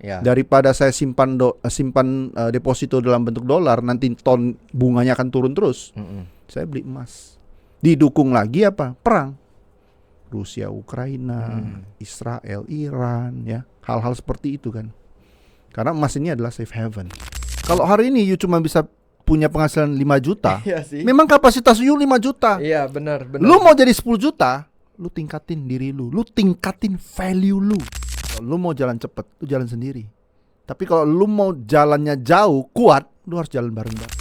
Ya. Daripada saya simpan deposito dalam bentuk dolar, nanti ton bunganya akan turun terus. Saya beli emas. Didukung lagi apa? Perang. Rusia, Ukraina, Israel, Iran, ya. Hal-hal seperti itu kan. Karena emas ini adalah safe haven. Kalau hari ini you cuma bisa punya penghasilan 5 juta, Iya sih. memang kapasitas you 5 juta. Iya, benar. Lu mau jadi 10 juta, lu tingkatin diri lu tingkatin value lu. Kalau lu mau jalan cepet, lu jalan sendiri. Tapi kalau lu mau jalannya jauh, kuat, lu harus jalan bareng-bareng.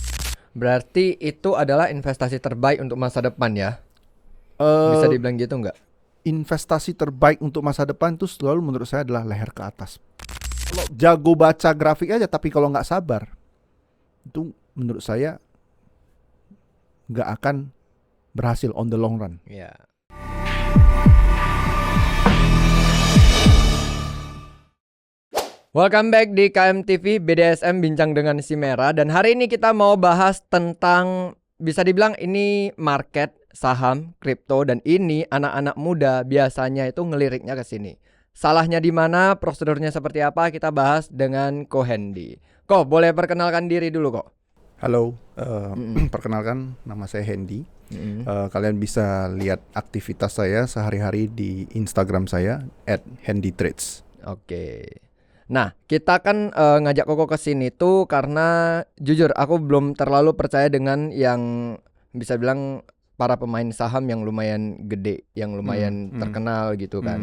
Berarti itu adalah investasi terbaik untuk masa depan ya? Bisa dibilang gitu nggak? Investasi terbaik untuk masa depan itu selalu menurut saya adalah leher ke atas. Kalau jago baca grafik aja, tapi kalau nggak sabar, itu menurut saya nggak akan berhasil on the long run. Iya. Welcome back di KMTV BDSM Bincang dengan si Merah. Dan hari ini kita mau bahas tentang, bisa dibilang ini market, saham, kripto. Dan ini anak-anak muda biasanya itu ngeliriknya ke sini. Salahnya di mana, prosedurnya seperti apa, kita bahas dengan Ko Hendy. Ko, boleh perkenalkan diri dulu kok. Halo, perkenalkan nama saya Hendy. Kalian bisa lihat aktivitas saya sehari-hari di Instagram saya @hendytrades. Oke. Nah, kita kan ngajak Koko ke sini tuh karena jujur aku belum terlalu percaya dengan yang bisa bilang para pemain saham yang lumayan gede, yang lumayan terkenal gitu kan.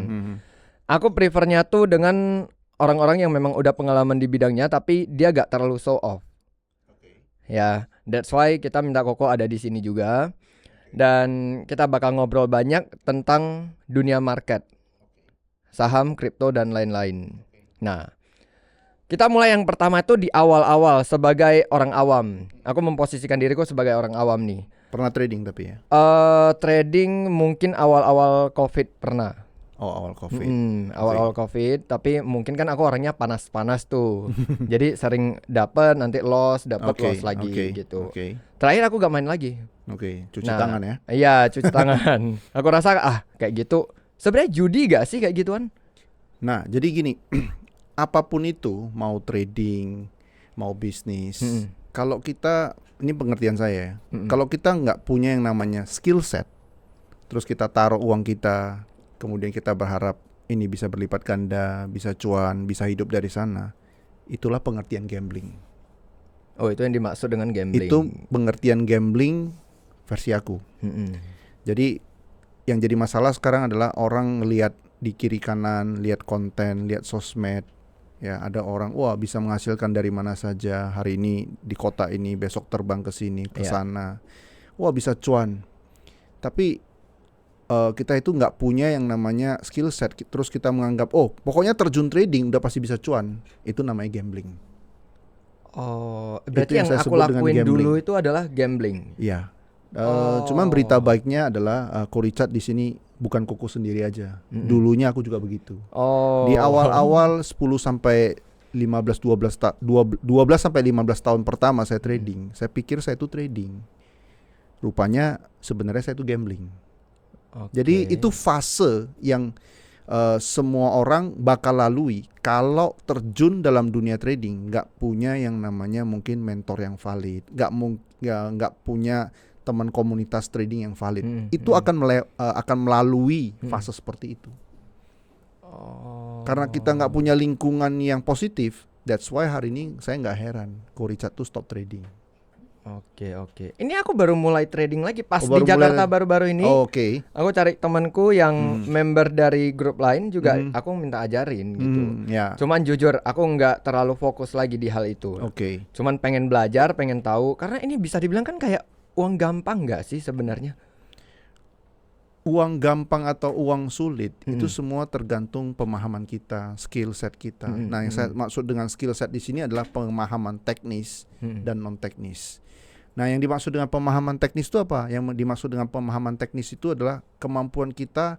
Aku prefernya tuh dengan orang-orang yang memang udah pengalaman di bidangnya tapi dia gak terlalu show off. Ya, that's why kita minta Koko ada di sini juga. Dan kita bakal ngobrol banyak tentang dunia market, saham, kripto dan lain-lain. Nah, kita mulai yang pertama itu di awal-awal sebagai orang awam. Aku memposisikan diriku sebagai orang awam nih. Pernah trading tapi ya? Trading mungkin awal-awal COVID pernah. Oh, awal COVID. Awal-awal COVID, tapi mungkin kan aku orangnya panas-panas tuh. Jadi sering dapat nanti loss lagi gitu. Terakhir aku gak main lagi. Cuci tangan ya. Iya, cuci tangan. Aku rasa kayak gitu. Sebenarnya judi gak sih kayak gituan? Nah, jadi gini, apapun itu, mau trading, mau bisnis, kalau kita, ini pengertian saya, kalau kita nggak punya yang namanya skill set, terus kita taruh uang kita, kemudian kita berharap ini bisa berlipat ganda, bisa cuan, bisa hidup dari sana, itulah pengertian gambling. Oh, itu yang dimaksud dengan gambling. Itu pengertian gambling versi aku. Jadi yang jadi masalah sekarang adalah orang ngelihat di kiri kanan, lihat konten, lihat sosmed, ya ada orang bisa menghasilkan dari mana saja, hari ini di kota ini, besok terbang ke sini, ke sana, bisa cuan. Tapi kita itu nggak punya yang namanya skill set, terus kita menganggap pokoknya terjun trading udah pasti bisa cuan, itu namanya gambling. Oh, berarti yang saya aku sebut dengan lakuin gambling. dulu itu adalah gambling. Iya. Cuman berita baiknya adalah Ko Richard di sini bukan Koko sendiri aja. Dulunya aku juga begitu. Di awal-awal 10 sampai 15 12 sampai 15 tahun pertama saya trading. Saya pikir saya itu trading. Rupanya sebenarnya saya itu gambling. Jadi itu fase yang semua orang bakal lalui kalau terjun dalam dunia trading, nggak punya yang namanya mungkin mentor yang valid, nggak punya teman komunitas trading yang valid. Itu akan melalui fase seperti itu. Karena kita nggak punya lingkungan yang positif, that's why hari ini saya nggak heran Ko Richard tuh stop trading. Oke. Ini aku baru mulai trading lagi pas di Jakarta baru-baru ini. Aku cari temanku yang member dari grup lain juga, aku minta ajarin gitu. Cuman jujur aku nggak terlalu fokus lagi di hal itu. Cuman pengen belajar, pengen tahu, karena ini bisa dibilang kan kayak uang gampang nggak sih sebenarnya? Uang gampang atau uang sulit itu semua tergantung pemahaman kita, skill set kita. Nah, yang saya maksud dengan skill set di sini adalah pemahaman teknis dan non teknis. Nah, yang dimaksud dengan pemahaman teknis itu apa? Yang dimaksud dengan pemahaman teknis itu adalah kemampuan kita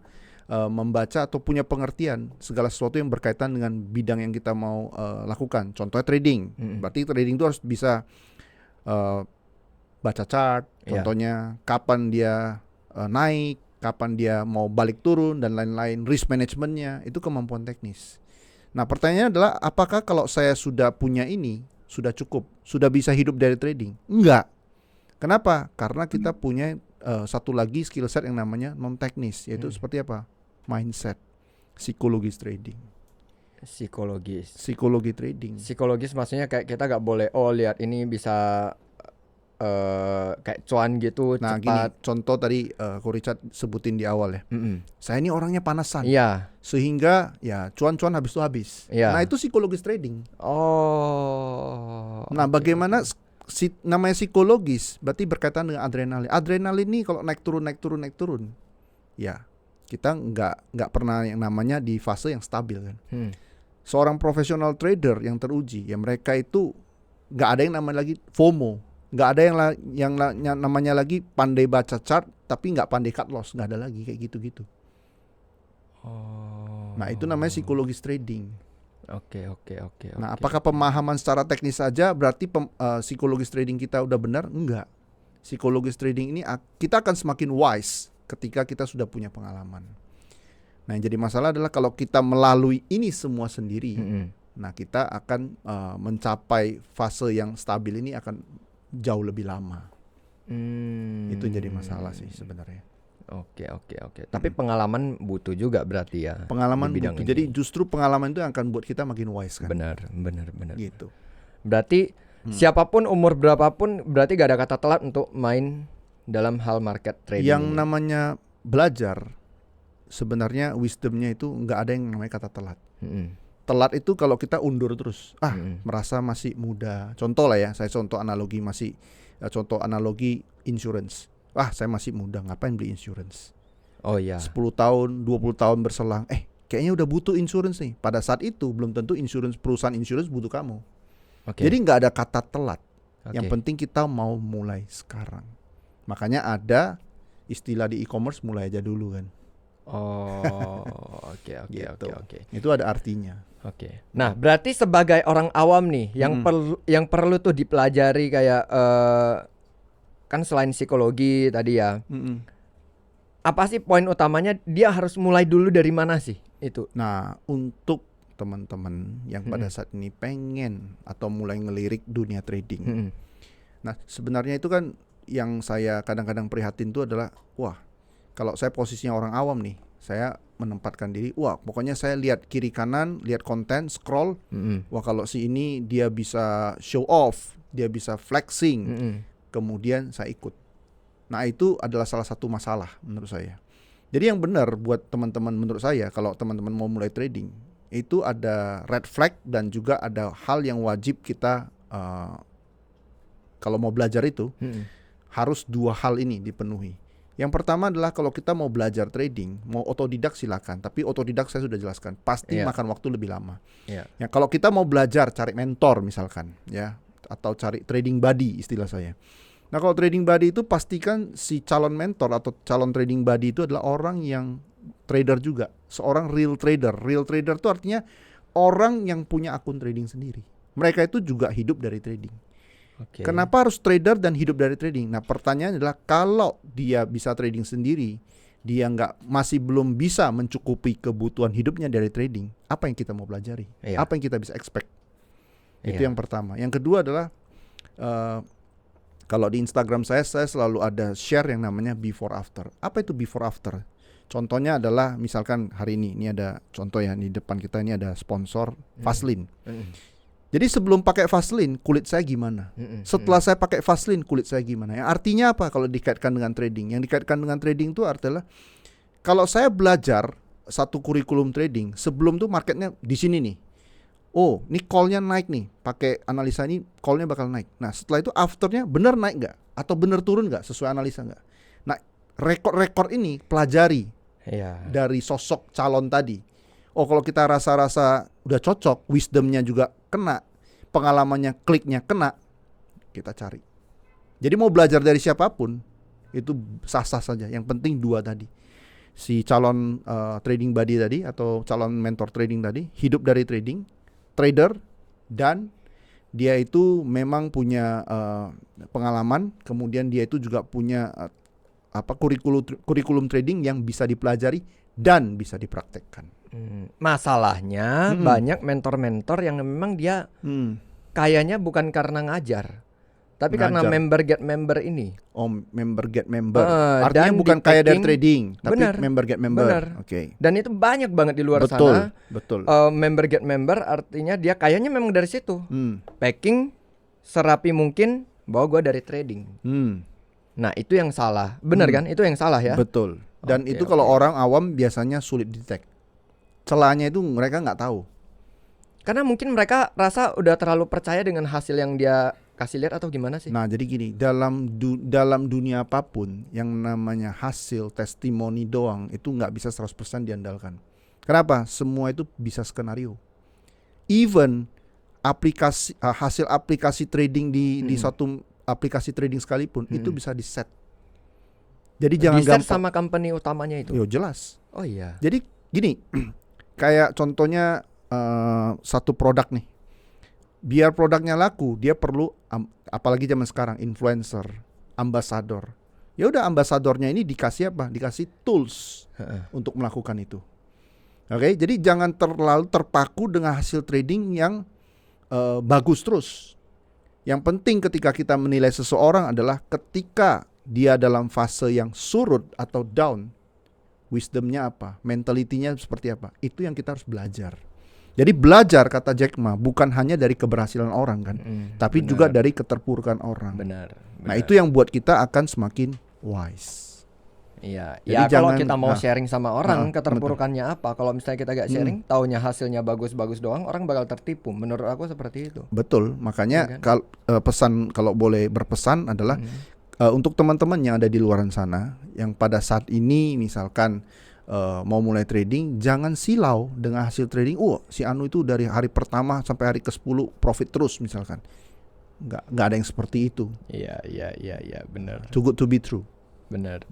membaca atau punya pengertian segala sesuatu yang berkaitan dengan bidang yang kita mau lakukan. Contohnya trading. Berarti trading itu harus bisa baca chart. Contohnya kapan dia naik, kapan dia mau balik turun dan lain-lain, risk manajemennya, itu kemampuan teknis. Nah, pertanyaannya adalah apakah kalau saya sudah punya ini sudah cukup, sudah bisa hidup dari trading? Enggak. Kenapa? Karena kita punya satu lagi skill set yang namanya non teknis, yaitu seperti apa? Mindset, psikologis trading. Psikologi trading. Psikologis maksudnya kayak kita gak boleh lihat ini bisa kayak cuan gitu Nah, cepat. gini, contoh tadi Ko Richard sebutin di awal ya. Saya ini orangnya panasan. Iya. Sehingga ya cuan-cuan habis itu habis. Iya. Nah, itu psikologis trading. Nah, Oke, bagaimana namanya psikologis berarti berkaitan dengan adrenalin. Adrenalin ini kalau naik turun. Ya, kita nggak pernah yang namanya di fase yang stabil kan. Seorang profesional trader yang teruji, ya mereka itu nggak ada yang namanya lagi FOMO, nggak ada yang namanya lagi pandai baca chart tapi nggak pandai cut loss, nggak ada lagi kayak gitu-gitu. Nah, itu namanya psikologis trading. Oke. Nah, apakah pemahaman secara teknis saja berarti psikologis trading kita udah benar? Enggak. Psikologis trading ini kita akan semakin wise ketika kita sudah punya pengalaman. Nah, yang jadi masalah adalah kalau kita melalui ini semua sendiri, nah kita akan mencapai fase yang stabil ini akan jauh lebih lama. Itu jadi masalah sih sebenarnya. Oke. Tapi pengalaman butuh juga berarti ya. Pengalaman di bidang butuh. ini. Jadi justru pengalaman itu yang akan buat kita makin wise kan. Benar. Gitu. Berarti siapapun umur berapapun berarti gak ada kata telat untuk main dalam hal market trading. Yang ini. namanya belajar sebenarnya wisdomnya itu nggak ada yang namanya kata telat. Telat itu kalau kita undur terus. Merasa masih muda. Contoh lah ya, saya contoh analogi insurance. Saya masih muda, ngapain beli insurance? Oh iya. 10 tahun, 20 tahun berselang, kayaknya udah butuh insurance nih. Pada saat itu belum tentu perusahaan insurance butuh kamu. Jadi nggak ada kata telat. Yang penting kita mau mulai sekarang. Makanya ada istilah di e-commerce mulai aja dulu kan. Oke. Itu ada artinya. Oke. Nah, berarti sebagai orang awam nih yang perlu tuh dipelajari kayak kan selain psikologi tadi ya. Apa sih poin utamanya dia harus mulai dulu dari mana sih itu? Nah, untuk teman-teman yang pada saat ini pengen atau mulai ngelirik dunia trading. Nah, sebenarnya itu kan yang saya kadang-kadang prihatin itu adalah kalau saya posisinya orang awam nih, saya menempatkan diri, pokoknya saya lihat kiri kanan, lihat konten, scroll, kalau si ini dia bisa show off, dia bisa flexing, kemudian saya ikut. Nah, itu adalah salah satu masalah menurut saya. Jadi yang benar buat teman-teman menurut saya, kalau teman-teman mau mulai trading, itu ada red flag dan juga ada hal yang wajib kita kalau mau belajar itu harus dua hal ini dipenuhi. Yang pertama adalah kalau kita mau belajar trading, mau otodidak silakan. Tapi otodidak saya sudah jelaskan, pasti makan waktu lebih lama. Ya, kalau kita mau belajar, cari mentor misalkan, ya, atau cari trading buddy istilah saya. Nah, kalau trading buddy itu pastikan si calon mentor atau calon trading buddy itu adalah orang yang trader juga, seorang real trader. Real trader itu artinya orang yang punya akun trading sendiri. Mereka itu juga hidup dari trading. Kenapa harus trader dan hidup dari trading? Nah, pertanyaannya adalah kalau dia bisa trading sendiri, dia masih belum bisa mencukupi kebutuhan hidupnya dari trading, apa yang kita mau pelajari? Apa yang kita bisa expect? Itu yang pertama. Yang kedua adalah kalau di Instagram saya selalu ada share yang namanya before after. Apa itu before after? Contohnya adalah misalkan hari ini ada contoh ya, di depan kita ini ada sponsor Vaseline. Jadi sebelum pakai Vaseline kulit saya gimana? Setelah saya pakai Vaseline kulit saya gimana? Yang artinya apa kalau dikaitkan dengan trading? Yang dikaitkan dengan trading itu adalah kalau saya belajar satu kurikulum trading, sebelum tuh marketnya di sini nih. Ini call-nya naik nih, pakai analisa ini call-nya bakal naik. Nah, setelah itu afternya benar naik nggak? Atau benar turun nggak sesuai analisa nggak? Nah, rekor-rekor ini pelajari dari sosok calon tadi. Kalau kita rasa-rasa udah cocok, wisdomnya juga kena, pengalamannya, kliknya kena, kita cari. Jadi mau belajar dari siapapun, itu sah-sah saja. Yang penting dua tadi. Si calon trading buddy tadi, atau calon mentor trading tadi, hidup dari trading, trader, dan dia itu memang punya pengalaman, kemudian dia itu juga punya kurikulum trading yang bisa dipelajari dan bisa dipraktekkan. Masalahnya banyak mentor-mentor yang memang dia kayaknya bukan karena ngajar, tapi karena member get member ini. Oh, member get member. Artinya Dan bukan kaya dari trading, tapi benar, member get member. benar. Oke. Dan itu banyak banget di luar sana. Betul. Member get member artinya dia kayaknya memang dari situ. Packing serapi mungkin bahwa gue dari trading. Nah itu yang salah, benar kan? Itu yang salah ya. Betul. Dan itu kalau orang awam biasanya sulit detect. Celahnya itu mereka nggak tahu. Karena mungkin mereka rasa udah terlalu percaya dengan hasil yang dia kasih lihat atau gimana sih? Nah jadi gini, dalam dunia apapun yang namanya hasil testimoni doang itu nggak bisa 100% diandalkan. Kenapa? Semua itu bisa skenario. Even hasil aplikasi trading di suatu aplikasi trading sekalipun itu bisa di set. Jadi jangan gampang sama company utamanya itu. Yo jelas. Oh iya. Jadi gini, kayak contohnya satu produk nih. Biar produknya laku, dia perlu apalagi zaman sekarang influencer, ambasador. Ya udah ambasadornya ini dikasih apa? Dikasih tools untuk melakukan itu. Oke, jadi jangan terlalu terpaku dengan hasil trading yang bagus terus. Yang penting ketika kita menilai seseorang adalah ketika dia dalam fase yang surut atau down, wisdomnya apa, mentalitinya seperti apa, itu yang kita harus belajar. Jadi belajar kata Jack Ma bukan hanya dari keberhasilan orang kan, tapi juga dari keterpurukan orang. Benar. Nah itu yang buat kita akan semakin wise. Iya, ya kalau kita mau sharing sama orang keterpurukannya apa, kalau misalnya kita gak sharing, taunya hasilnya bagus-bagus doang, orang bakal tertipu. Menurut aku seperti itu. Betul, makanya pesan kalau boleh berpesan adalah untuk teman-teman yang ada di luar sana, yang pada saat ini misalkan mau mulai trading, jangan silau dengan hasil trading. Si Anu itu dari hari pertama sampai hari ke-10 profit terus misalkan. Nggak ada yang seperti itu. Iya, benar. Too good to be true. Benar.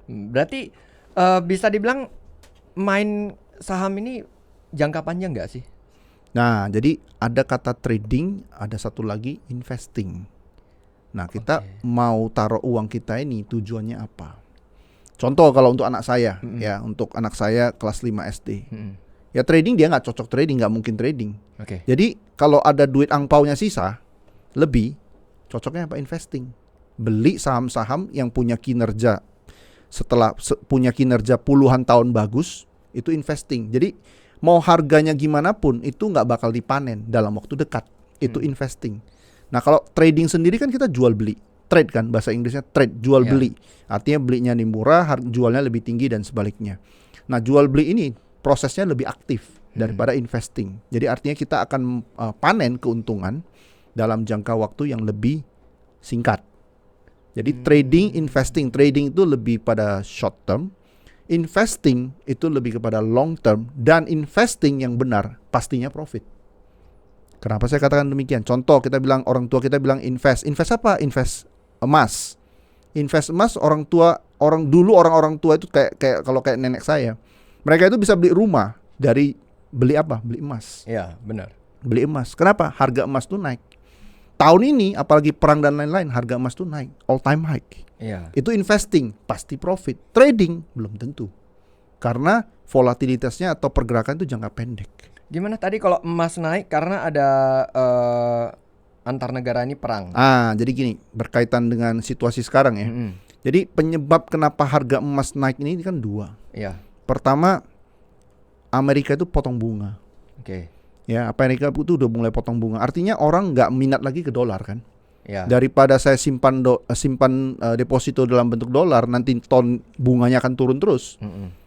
Berarti bisa dibilang main saham ini jangka panjang nggak sih? Nah, jadi ada kata trading, ada satu lagi investing. Nah, kita mau taruh uang kita ini tujuannya apa? Contoh kalau untuk anak saya, ya untuk anak saya kelas 5 SD. Ya trading dia nggak cocok trading, nggak mungkin trading. Jadi kalau ada duit angpaunya sisa, lebih cocoknya apa? Investing. Beli saham-saham yang punya kinerja punya kinerja puluhan tahun bagus, itu investing. Jadi mau harganya gimana pun itu nggak bakal dipanen dalam waktu dekat. Itu investing. Nah kalau trading sendiri kan kita jual beli, trade kan bahasa Inggrisnya trade, jual beli. Artinya belinya nih murah, jualnya lebih tinggi dan sebaliknya. Nah jual beli ini prosesnya lebih aktif daripada investing. Jadi artinya kita akan panen keuntungan dalam jangka waktu yang lebih singkat. Jadi trading itu lebih pada short term, investing itu lebih kepada long term, dan investing yang benar pastinya profit. Kenapa saya katakan demikian? Contoh kita bilang orang tua kita bilang invest apa? Invest emas. Invest emas orang orang tua itu kayak kalau kayak nenek saya, mereka itu bisa beli rumah dari beli apa? Beli emas. Iya, benar. Beli emas. Kenapa? Harga emas tuh naik. Tahun ini apalagi perang dan lain-lain, harga emas tuh naik all time high. Iya. Itu investing, pasti profit. Trading belum tentu. Karena volatilitasnya atau pergerakan itu jangka pendek. Gimana tadi kalau emas naik karena ada antar negara ini perang? Jadi gini, berkaitan dengan situasi sekarang ya. Jadi penyebab kenapa harga emas naik ini kan dua. Iya. Pertama, Amerika itu potong bunga. Ya, Amerika itu udah mulai potong bunga. Artinya orang nggak minat lagi ke dolar kan. Ya. Daripada saya simpan deposito dalam bentuk dolar, nanti ton bunganya akan turun terus.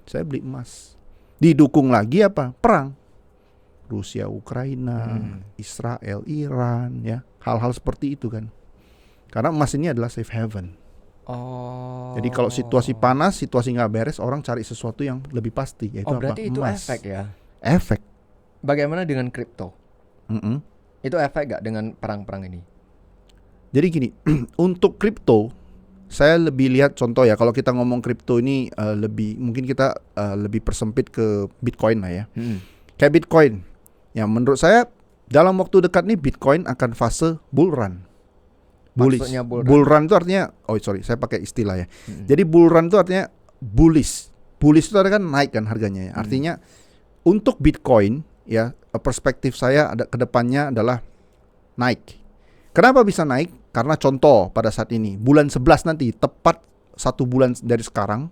Saya beli emas. Didukung lagi apa? Perang. Rusia, Ukraina, Israel, Iran, ya. Hal-hal seperti itu kan. Karena emas ini adalah safe haven. Jadi kalau situasi panas, situasi nggak beres, orang cari sesuatu yang lebih pasti, yaitu berarti apa? itu Emas. efek ya? Efek. Bagaimana dengan kripto? Itu efek gak dengan perang-perang ini? Jadi gini, untuk kripto, saya lebih lihat contoh ya. Kalau kita ngomong kripto ini mungkin kita lebih persempit ke Bitcoin lah ya. Kayak Bitcoin, ya menurut saya dalam waktu dekat nih Bitcoin akan fase bull run. Bullish. Bull run itu artinya, saya pakai istilah ya. Jadi bull run itu artinya bullish. bullish itu kan naik kan harganya ya. Artinya untuk Bitcoin ya, perspektif saya ada kedepannya adalah naik. Kenapa bisa naik? Karena contoh pada saat ini bulan 11 nanti, tepat 1 bulan dari sekarang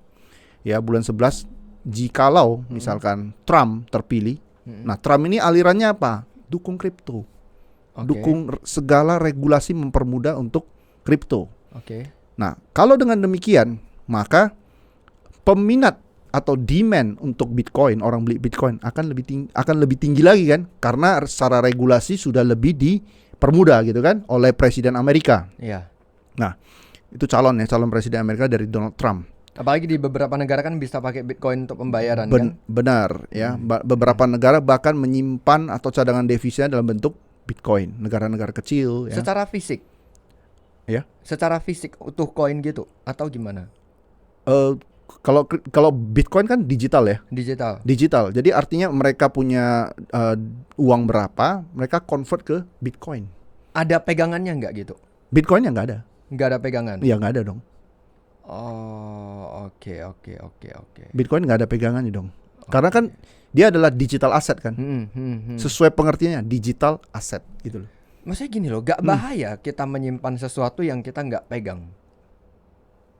ya, bulan 11, jikalau misalkan Trump terpilih, nah Trump ini alirannya apa? Dukung kripto. Dukung segala regulasi mempermudah untuk kripto. Nah, kalau dengan demikian, maka peminat atau demand untuk Bitcoin, orang beli Bitcoin akan lebih tinggi lagi kan, karena secara regulasi sudah lebih dipermudah gitu kan oleh Presiden Amerika. Nah, itu calon Presiden Amerika dari Donald Trump. Apalagi di beberapa negara kan bisa pakai Bitcoin untuk pembayaran kan? Benar ya, beberapa negara bahkan menyimpan atau cadangan devisa dalam bentuk Bitcoin, negara-negara kecil ya. Secara fisik? Ya. Secara fisik utuh koin gitu atau gimana? Kalau Bitcoin kan digital ya. Digital. Jadi artinya mereka punya uang berapa, mereka convert ke Bitcoin. Ada pegangannya nggak gitu? Bitcoinnya nggak ada. Nggak ada pegangan? Iya, nggak ada dong. Oh, oke. Bitcoin nggak ada pegangannya dong. Karena kan dia adalah digital asset kan. Sesuai pengertiannya digital asset gitu loh. Maksudnya gini loh, gak bahaya kita menyimpan sesuatu yang kita nggak pegang?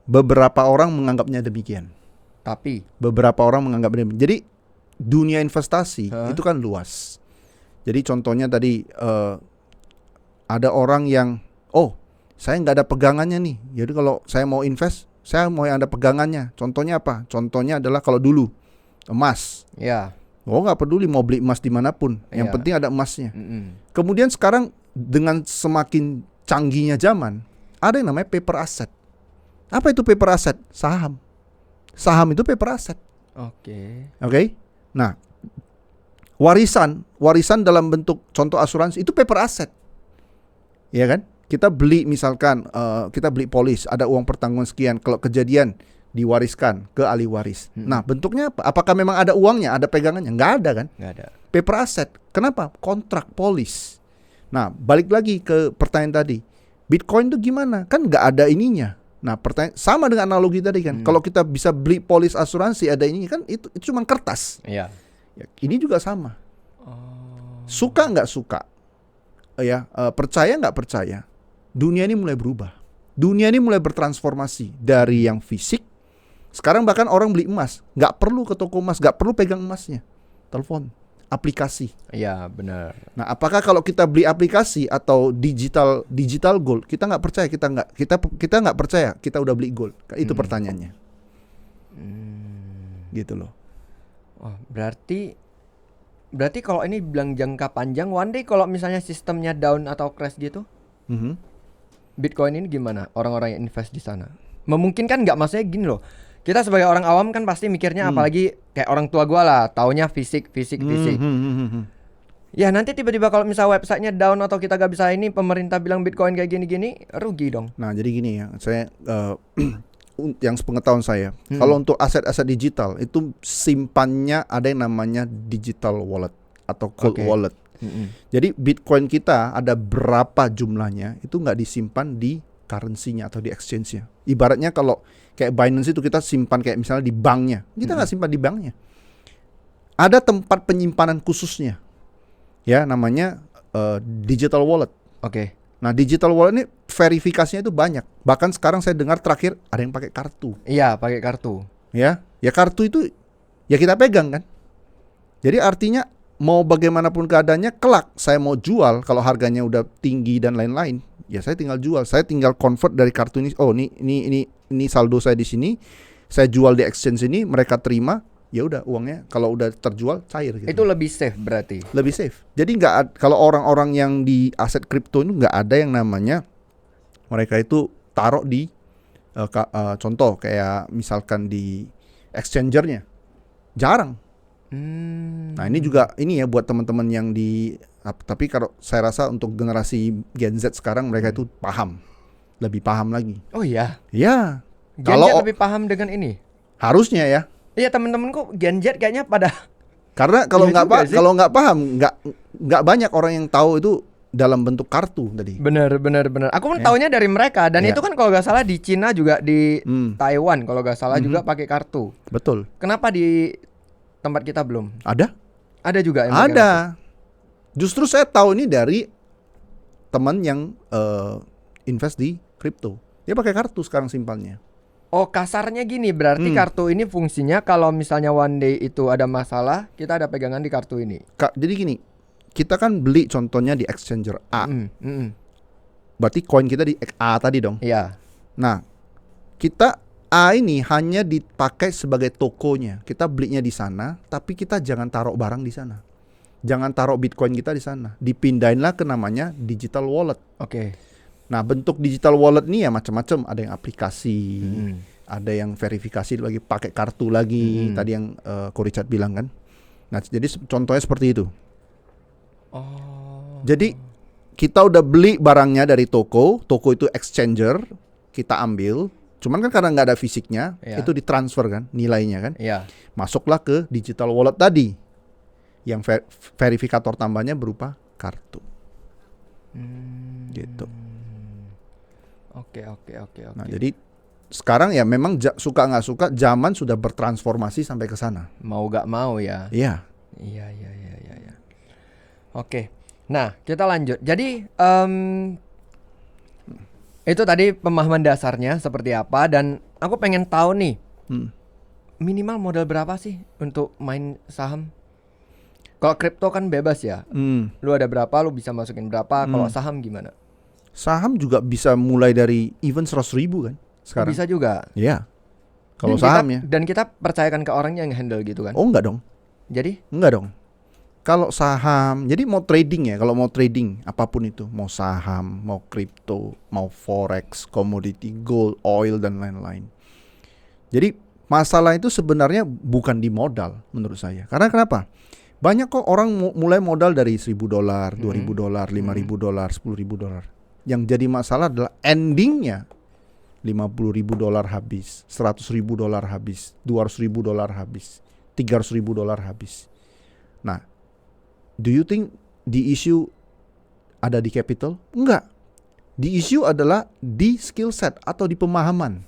Beberapa orang menganggapnya demikian. Tapi beberapa orang menganggap demikian. Jadi dunia investasi itu kan luas. Jadi contohnya tadi ada orang yang saya nggak ada pegangannya nih. Jadi kalau saya mau invest, saya mau yang ada pegangannya. Contohnya apa? Contohnya adalah kalau dulu emas. Ya. Nggak peduli mau beli emas dimanapun. Yang penting ada emasnya. Kemudian sekarang dengan semakin canggihnya zaman, ada yang namanya paper asset. Apa itu paper asset? Saham. Saham itu paper asset. Oke. Nah, warisan dalam bentuk contoh asuransi itu paper asset. Ya kan? Kita beli misalkan kita beli polis, ada uang pertanggungan sekian, kalau kejadian diwariskan ke ahli waris. Nah, bentuknya apa? Apakah memang ada uangnya, ada pegangannya? Nggak ada kan? Nggak ada. Paper asset. Kenapa? Kontrak polis. Nah, balik lagi ke pertanyaan tadi. Bitcoin itu gimana? Kan nggak ada ininya. Nah, pertanyaan sama dengan analogi tadi kan. Kalau kita bisa beli polis asuransi ada ininya kan, itu cuma kertas. Iya. Ya, ini juga sama. Suka nggak suka, ya percaya nggak percaya, dunia ini mulai berubah. Dunia ini mulai bertransformasi dari yang fisik. Sekarang bahkan orang beli emas nggak perlu ke toko emas, nggak perlu pegang emasnya, telepon, aplikasi. Iya, benar. Nah, apakah kalau kita beli aplikasi atau digital gold, kita nggak percaya, kita nggak percaya kita udah beli gold? Itu pertanyaannya. Gitu loh. Berarti kalau ini bilang jangka panjang, one day kalau misalnya sistemnya down atau crash gitu, Bitcoin ini gimana? Orang-orang yang invest di sana memungkinkan nggak? Maksudnya gini loh, kita sebagai orang awam kan pasti mikirnya, apalagi kayak orang tua gue lah, taunya fisik. Ya nanti tiba-tiba kalau misalnya websitenya down atau kita gak bisa ini, pemerintah bilang Bitcoin kayak gini-gini, rugi dong. Nah, jadi gini ya, saya yang sepengetahuan saya, kalau untuk aset-aset digital itu simpannya ada yang namanya digital wallet atau cold wallet. Jadi Bitcoin kita ada berapa jumlahnya itu nggak disimpan di currency-nya atau di exchange-nya. Ibaratnya kalau kayak Binance itu kita simpan kayak misalnya di banknya, kita nggak simpan di banknya. Ada tempat penyimpanan khususnya, ya namanya digital wallet. Nah, digital wallet ini verifikasinya itu banyak. Bahkan sekarang saya dengar terakhir ada yang pakai kartu. Iya, pakai kartu. Ya kartu itu ya kita pegang kan. Jadi artinya mau bagaimanapun keadaannya, kelak saya mau jual kalau harganya udah tinggi dan lain-lain, ya saya tinggal jual. Saya tinggal convert dari kartu ini. Oh, ini saldo saya di sini. Saya jual di exchange ini, mereka terima. Ya udah, uangnya kalau udah terjual cair gitu. Itu lebih safe berarti. Lebih safe. Jadi kalau orang-orang yang di aset kripto itu nggak ada yang namanya mereka itu taruh di contoh kayak misalkan di exchangernya. Jarang. Nah, ini juga ini ya buat teman-teman yang tapi kalau saya rasa untuk generasi Gen Z sekarang mereka itu lebih paham lagi. Oh iya. Ya. Gen Z lebih paham dengan ini. Harusnya ya. Iya, teman-temanku Gen Z kayaknya pada. Karena kalau nggak paham, nggak banyak orang yang tahu itu dalam bentuk kartu tadi. Bener. Aku pun taunya dari mereka dan Ya. itu kan kalau nggak salah di Cina juga di Taiwan kalau nggak salah juga pakai kartu. Betul. Kenapa di tempat kita belum? Ada? Ada juga yang pakai kartu? Ada. Justru saya tahu ini dari teman yang invest di kripto. Dia pakai kartu sekarang simpannya. Oh, kasarnya gini, berarti kartu ini fungsinya kalau misalnya one day itu ada masalah, kita ada pegangan di kartu ini. Jadi gini, kita kan beli contohnya di exchanger A. Berarti koin kita di A tadi dong. Iya. Nah, kita A ini hanya dipakai sebagai tokonya. Kita belinya di sana, tapi kita jangan taruh barang di sana. Jangan taruh Bitcoin kita di sana. Dipindahinlah ke namanya digital wallet. Oke. Nah, bentuk digital wallet nih ya macam-macam. Ada yang aplikasi, ada yang verifikasi lagi pakai kartu lagi. Tadi yang Ko Richard bilang kan. Nah, jadi contohnya seperti itu. Oh. Jadi kita udah beli barangnya dari toko itu exchanger, kita ambil. Cuman kan karena nggak ada fisiknya, itu ditransfer kan nilainya kan. Iya. Masuklah ke digital wallet tadi, yang verifikator tambahnya berupa kartu. Gitu. Oke. Nah, jadi sekarang ya memang suka nggak suka zaman sudah bertransformasi sampai ke sana. Mau gak mau ya. Iya. Iya. Oke. Nah, kita lanjut. Jadi itu tadi pemahaman dasarnya seperti apa dan aku pengen tahu nih. Minimal modal berapa sih untuk main saham? Kalau kripto kan bebas ya. Lu ada berapa, lu bisa masukin berapa. Kalau saham gimana? Saham juga bisa mulai dari even 100.000 kan sekarang. Bisa juga. Iya. Kalau Dan saham kita, ya. Dan kita percayakan ke orang yang handle gitu kan? Oh enggak dong. Jadi? Enggak dong. Kalau saham, jadi mau trading ya, kalau mau trading apapun itu, mau saham, mau kripto, mau forex, commodity, gold, oil dan lain-lain. Jadi masalah itu sebenarnya bukan di modal menurut saya. Karena kenapa? Banyak kok orang mulai modal dari $1.000, $2.000, $5.000, $10.000. Yang jadi masalah adalah endingnya $50.000 habis, $100.000 habis, $200.000 habis, $300.000 habis. Nah, do you think the issue ada di capital? Enggak. The issue adalah di skill set atau di pemahaman.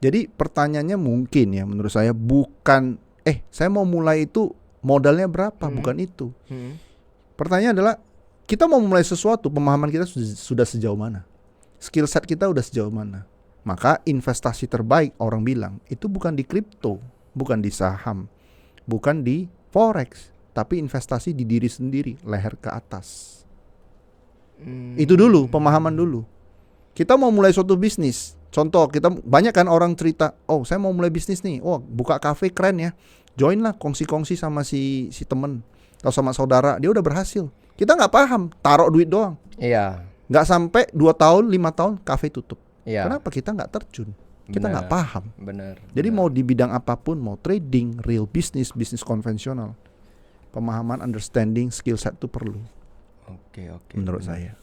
Jadi pertanyaannya mungkin ya menurut saya bukan saya mau mulai itu modalnya berapa, bukan itu. Pertanyaannya adalah kita mau mulai sesuatu, pemahaman kita sudah sejauh mana? Skill set kita udah sejauh mana? Maka investasi terbaik orang bilang itu bukan di kripto, bukan di saham, bukan di forex, tapi investasi di diri sendiri, leher ke atas. Itu dulu, pemahaman dulu. Kita mau mulai suatu bisnis. Contoh, kita banyak kan orang cerita, "Oh, saya mau mulai bisnis nih. Oh, buka kafe keren ya. Join lah, kongsi-kongsi sama si temen atau sama saudara, dia udah berhasil." Kita nggak paham, taruh duit doang. Iya. Nggak sampai 2 tahun, 5 tahun, kafe tutup. Iya. Kenapa? Kita nggak terjun. Kita nggak paham. Benar. Jadi mau di bidang apapun, mau trading, real business, bisnis konvensional, pemahaman, understanding, skill set itu perlu. Oke. Menurut saya.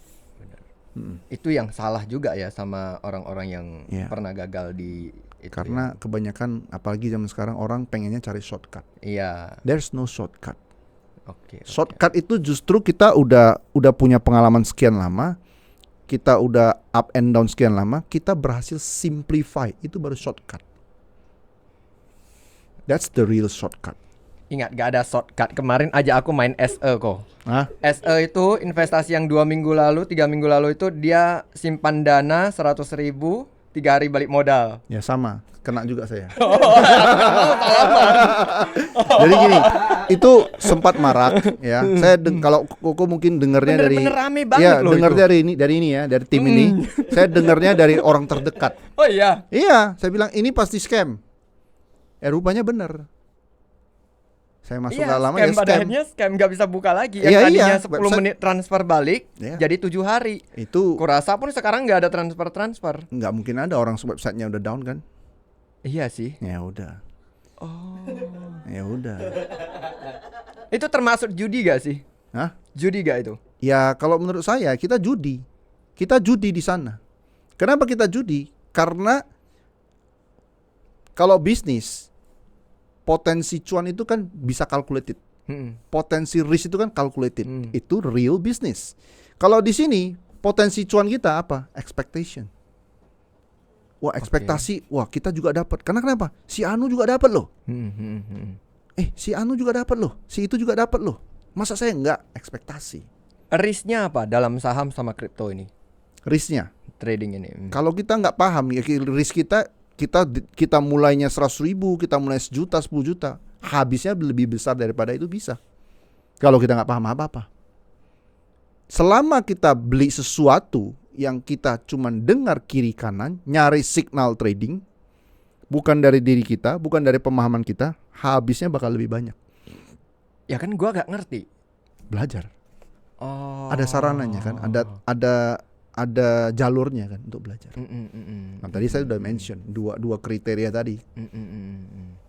Itu yang salah juga ya sama orang-orang yang Iya. pernah gagal di itu. Karena kebanyakan, apalagi zaman sekarang, orang pengennya cari shortcut. Iya. There's no shortcut. Oke. Shortcut itu justru kita udah punya pengalaman sekian lama, kita udah up and down sekian lama, kita berhasil simplify, itu baru shortcut. That's the real shortcut. Ingat gak ada shortcut. Kemarin aja aku main SE kok. Hah? SE itu investasi yang 2 minggu lalu, 3 minggu lalu itu dia simpan dana 100.000, 3 hari balik modal. Ya sama, kena juga saya. Jadi gini, itu sempat marak ya. Saya kalau Koko mungkin dengarnya dari Bener-bener rame banget loh dengar itu. dari ini ya, dari tim ini. Saya dengarnya dari orang terdekat. Oh iya. Iya, saya bilang ini pasti scam. Rupanya benar. Saya masuk Iya, gak lama scam ya pada scam. akhirnya scam gak bisa buka lagi. Iya, Yang tadinya iya. 10 Website- menit transfer balik Iya. jadi 7 hari. Itu Kurasa pun sekarang gak ada transfer. nggak mungkin ada orang websitenya udah down kan? Iya sih. Ya udah. Oh. Ya udah. Itu termasuk judi gak sih? Hah? Judi gak itu? Ya kalau menurut saya kita judi. Kita judi di sana. Kenapa kita judi? Karena kalau bisnis potensi cuan itu kan bisa calculated. Potensi risk itu kan calculated. Itu real business. Kalau di sini potensi cuan kita apa? Expectation. Wah, ekspektasi. Wah, kita juga dapat. Karena kenapa? Si Anu juga dapat loh. Si Anu juga dapat loh. Si itu juga dapat loh. Masa saya enggak? Ekspektasi. Risknya apa dalam saham sama kripto ini? Risknya Trading ini. kalau kita nggak paham ya, risk kita mulainya 100.000, kita mulai 1 juta, 10 juta, habisnya lebih besar daripada itu bisa. Kalau kita nggak paham apa-apa. Selama kita beli sesuatu yang kita cuman dengar kiri kanan, nyari signal trading, bukan dari diri kita, bukan dari pemahaman kita, habisnya bakal lebih banyak. Ya kan gua gak ngerti. Belajar. Oh. Ada sarananya kan, ada jalurnya kan untuk belajar. Nah, tadi saya sudah mention dua kriteria tadi.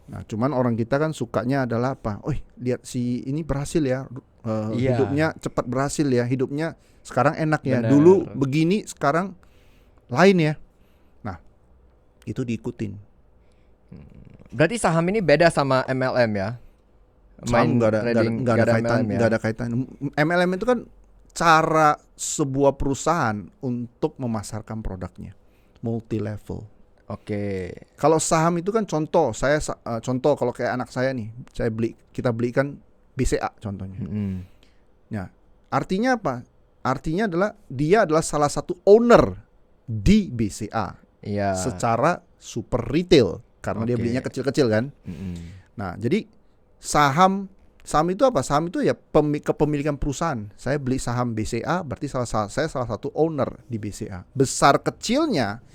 Nah, cuman orang kita kan sukanya adalah apa? Lihat si ini berhasil ya, hidupnya cepat berhasil ya, hidupnya sekarang enak ya. Bener. Dulu begini, sekarang lain ya. Nah, itu diikutin. Berarti saham ini beda sama MLM ya? Saham nggak ada kaitan. MLM itu kan cara sebuah perusahaan untuk memasarkan produknya, multi level. Oke. Kalau saham itu kan contoh kalau kayak anak saya nih, kita belikan BCA contohnya. Nah, artinya apa? Artinya adalah dia adalah salah satu owner di BCA. Iya. Secara super retail karena dia belinya kecil-kecil kan. Nah, jadi saham itu apa? Saham itu ya kepemilikan perusahaan. Saya beli saham BCA, berarti saya salah satu owner di BCA. Besar kecilnya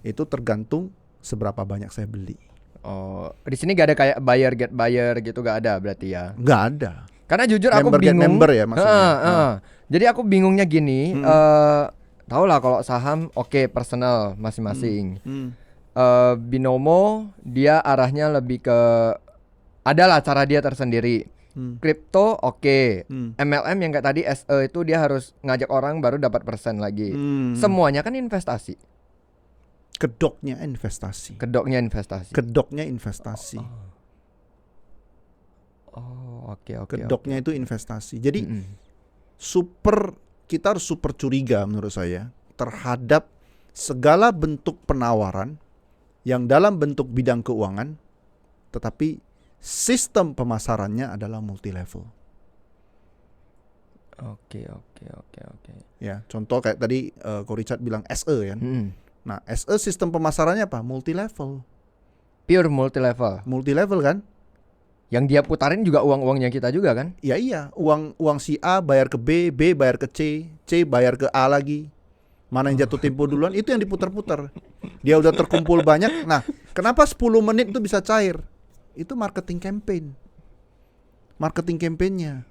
itu tergantung seberapa banyak saya beli. Oh, di sini gak ada kayak buyer get buyer gitu, gak ada berarti ya? Nggak ada. Karena jujur aku bingung. Member ya maksudnya. Jadi aku bingungnya gini. Tau lah kalau saham personal masing-masing. Binomo dia arahnya lebih ke adalah cara dia tersendiri. Kripto MLM yang kayak tadi SE itu dia harus ngajak orang baru dapat persen lagi. Semuanya kan investasi. Kedoknya investasi. Kedoknya itu investasi. Jadi kita harus super curiga menurut saya terhadap segala bentuk penawaran yang dalam bentuk bidang keuangan, tetapi sistem pemasarannya adalah multi level. Oke. Ya, contoh kayak tadi Ko Richard bilang SE kan. Nah, SE sistem pemasarannya apa? Multi level. Pure multi level. Multi level kan? Yang dia putarin juga uang-uangnya kita juga kan? Iya, uang si A bayar ke B, B bayar ke C, C bayar ke A lagi. Mana yang jatuh tempo duluan itu yang diputar-putar. Dia udah terkumpul banyak. Nah, kenapa 10 menit itu bisa cair? Itu marketing campaign-nya.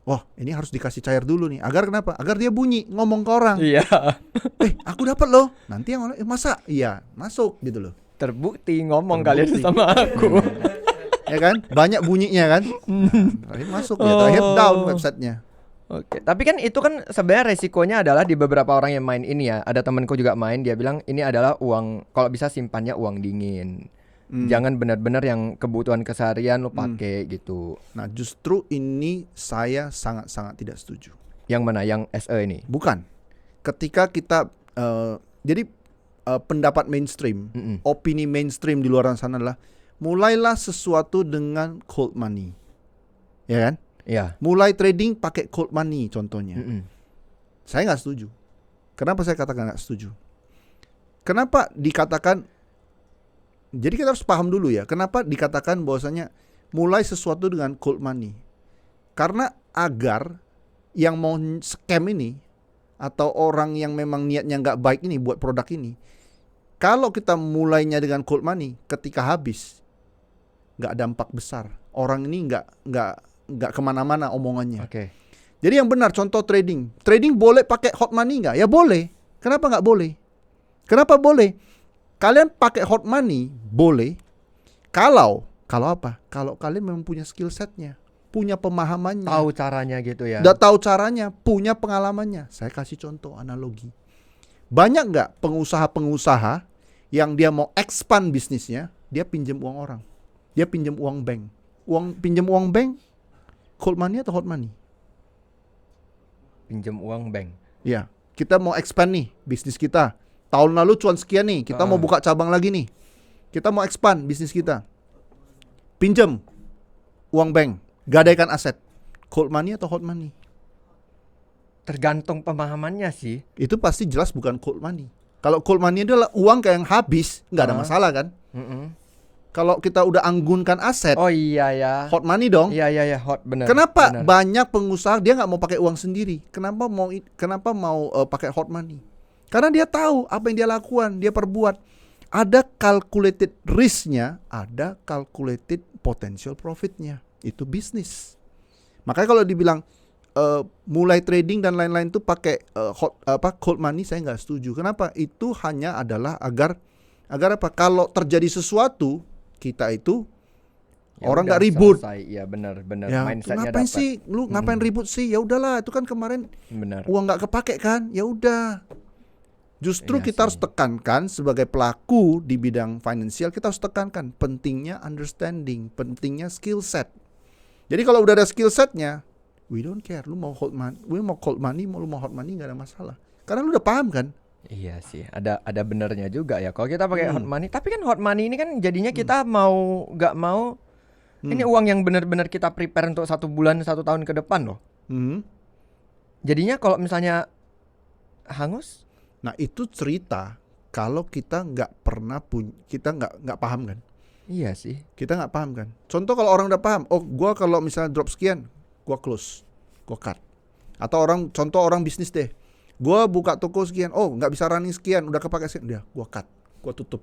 Wah, ini harus dikasih cair dulu nih. Agar kenapa? Agar dia bunyi, ngomong ke orang. Iya. Aku dapat loh. Nanti yang orang, masa? Iya, masuk gitu loh. Terbukti ngomong kalian sama aku. Ya kan? Banyak bunyinya kan? Terakhir masuk ya, terakhir down websitenya. Oke, tapi kan itu kan sebenarnya resikonya adalah di beberapa orang yang main ini ya. Ada temanku juga main, dia bilang ini adalah uang, kalau bisa simpannya uang dingin. Jangan benar-benar yang kebutuhan keseharian lo pakai gitu. Nah, justru ini saya sangat-sangat tidak setuju. Yang mana? Yang SE ini? Bukan. Ketika kita pendapat mainstream, opini mainstream di luar sana adalah mulailah sesuatu dengan cold money. Ya kan? Iya. Mulai trading pakai cold money contohnya. Saya nggak setuju. Kenapa saya katakan nggak setuju? Kenapa dikatakan? Jadi kita harus paham dulu ya. Kenapa dikatakan bahwasanya mulai sesuatu dengan cold money? Karena agar yang mau scam ini atau orang yang memang niatnya nggak baik ini buat produk ini, kalau kita mulainya dengan cold money, ketika habis nggak dampak besar. Orang ini nggak kemana-mana omongannya. Jadi yang benar contoh trading boleh pakai hot money nggak? Ya boleh. Kenapa nggak boleh? Kenapa boleh? Kalian pakai hot money boleh. Kalau apa? Kalau kalian memang punya skill setnya, punya pemahamannya, tahu caranya gitu ya. Udah tahu caranya, punya pengalamannya. Saya kasih contoh analogi. Banyak nggak pengusaha-pengusaha yang dia mau expand bisnisnya, dia pinjam uang orang, dia pinjam uang bank. Pinjam uang bank Cold money atau hot money? Pinjam uang bank. Ya, kita mau expand nih bisnis kita. Tahun lalu cuan sekian nih, kita mau buka cabang lagi nih. Kita mau expand bisnis kita. Pinjam uang bank, gadaikan aset. Cold money atau hot money? Tergantung pemahamannya sih. Itu pasti jelas bukan cold money. Kalau cold money adalah uang kayak yang habis, nggak ada masalah kan? Kalau kita udah anggunkan aset, oh iya ya, hot money dong. Iya hot, benar. Kenapa bener. banyak pengusaha dia nggak mau pakai uang sendiri? Kenapa mau pakai hot money? Karena dia tahu apa yang dia lakukan, dia perbuat. Ada calculated risk-nya, ada calculated potential profit-nya. Itu bisnis. Makanya kalau dibilang mulai trading dan lain-lain tuh pakai cold money, saya nggak setuju. Kenapa? Itu hanya adalah agar apa? Kalau terjadi sesuatu, kita itu Ya orang udah, nggak ribut. Iya benar. Ya, Mindsetnya ngapain dapat. sih? Lu ngapain ribut sih? Ya udahlah, itu kan kemarin Benar. uang nggak kepake kan? Ya udah. Justru Iya kita sih. harus tekankan sebagai pelaku di bidang finansial, kita harus tekankan pentingnya understanding, pentingnya skill set. Jadi kalau udah ada skill setnya, we don't care. Lu mau cold money, lu mau hot money nggak ada masalah. Karena lu udah paham kan? Iya sih, ada benernya juga ya. Kalau kita pakai hot money, tapi kan hot money ini kan jadinya kita mau nggak mau, ini uang yang benar-benar kita prepare untuk 1 bulan 1 tahun ke depan loh. Jadinya kalau misalnya hangus, nah itu cerita kalau kita nggak pernah kita nggak paham kan? iya sih. Kita nggak paham kan? Contoh kalau orang udah paham, oh gua kalau misalnya drop sekian, gua close, gua cut. Atau contoh orang bisnis deh, gua buka toko sekian, oh nggak bisa running sekian, udah kepake sekian, dia gua cut, gua tutup.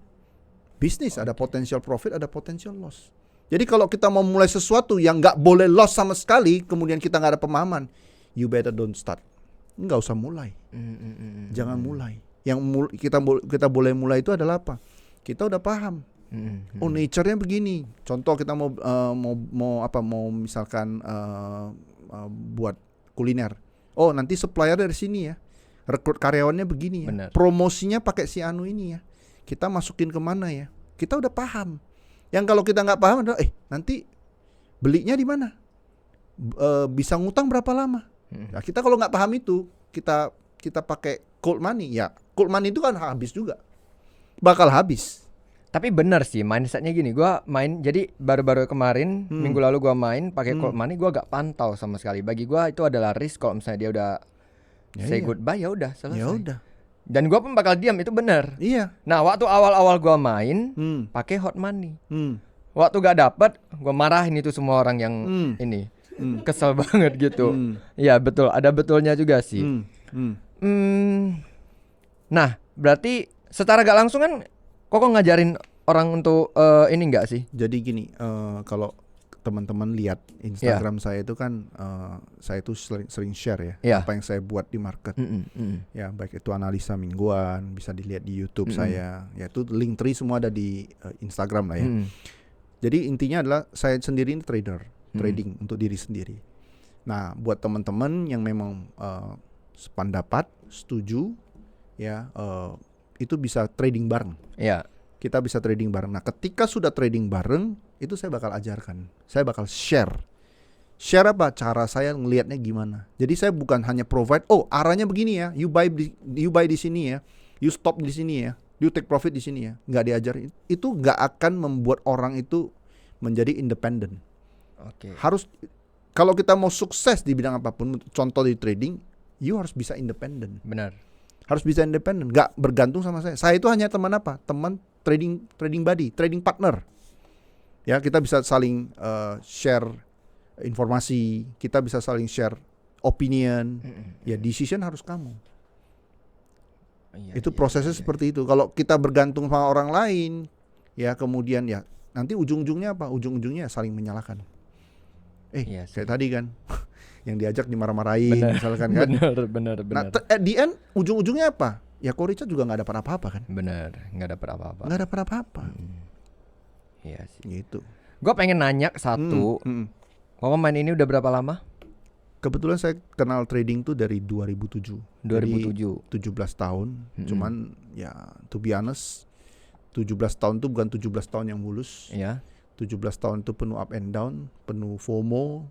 Bisnis ada potential profit, ada potential loss. Jadi kalau kita mau mulai sesuatu yang nggak boleh loss sama sekali, kemudian kita nggak ada pemahaman, you better don't start. Nggak usah mulai. Jangan mulai. Yang kita boleh mulai itu adalah apa? Kita udah paham. Oh nature-nya begini. Contoh kita mau misalkan buat kuliner. Oh nanti supplier dari sini ya. Rekrut karyawannya begini ya. Bener. Promosinya pakai si anu ini ya. Kita masukin kemana ya? Kita udah paham. Yang kalau kita nggak paham adalah nanti belinya di mana? Bisa ngutang berapa lama? Nah, kita kalau nggak paham itu, kita pakai cold money, ya cold money itu kan habis juga, bakal habis. Tapi benar sih mindsetnya gini, gua main, jadi baru-baru kemarin minggu lalu gua main pakai cold money, gua gak pantau sama sekali. Bagi gua itu adalah risk. Kalau misalnya dia udah say goodbye, ya udah selesai. Ya udah. Dan gua pun bakal diam, itu benar. Iya. Nah waktu awal-awal gua main pakai hot money, waktu gak dapet, gua marahin itu semua orang yang ini. Kesel banget gitu. Iya betul, ada betulnya juga sih. Nah berarti secara gak langsung kan Koko ngajarin orang untuk ini enggak sih? Jadi gini, kalau teman-teman lihat Instagram saya itu kan, saya itu sering share ya, apa yang saya buat di market. Ya baik itu analisa mingguan, bisa dilihat di YouTube saya. Ya itu link tree semua ada di Instagram lah ya. Jadi intinya adalah saya sendiri ini trading untuk diri sendiri. Nah, buat teman-teman yang memang sependapat, setuju, ya itu bisa trading bareng. Iya. Kita bisa trading bareng. Nah, ketika sudah trading bareng, itu saya bakal ajarkan. Saya bakal share. Share apa? Cara saya ngelihatnya gimana. Jadi saya bukan hanya provide, oh arahnya begini ya, you buy di sini ya, you stop di sini ya, you take profit di sini ya. Nggak diajarin. Itu nggak akan membuat orang itu menjadi independen. Oke. Harus, kalau kita mau sukses di bidang apapun, contoh di trading, you harus bisa independen. Benar. Harus bisa independen, nggak bergantung sama saya. Saya itu hanya teman apa? Teman trading buddy, trading partner. Ya, kita bisa saling share informasi, kita bisa saling share opinion. Ya, decision harus kamu. Itu prosesnya seperti itu. Kalau kita bergantung sama orang lain, ya kemudian ya nanti ujung-ujungnya apa? Ujung-ujungnya saling menyalahkan. Kayak tadi kan, yang diajak dimarah-marahin, misalkan kan. Benar. Nah, at the end ujung-ujungnya apa? Ya Ko Richard juga nggak dapat apa-apa kan? Benar, nggak dapat apa-apa. Nggak dapat apa-apa. Iya sih. Gitu. Gua pengen nanya satu. Koko main ini udah berapa lama? Kebetulan saya kenal trading tuh dari 2007. 2007. Jadi 17 tahun. Cuman ya to be honest, 17 tahun tuh bukan 17 tahun yang mulus. Iya. 17 tahun itu penuh up and down, penuh FOMO,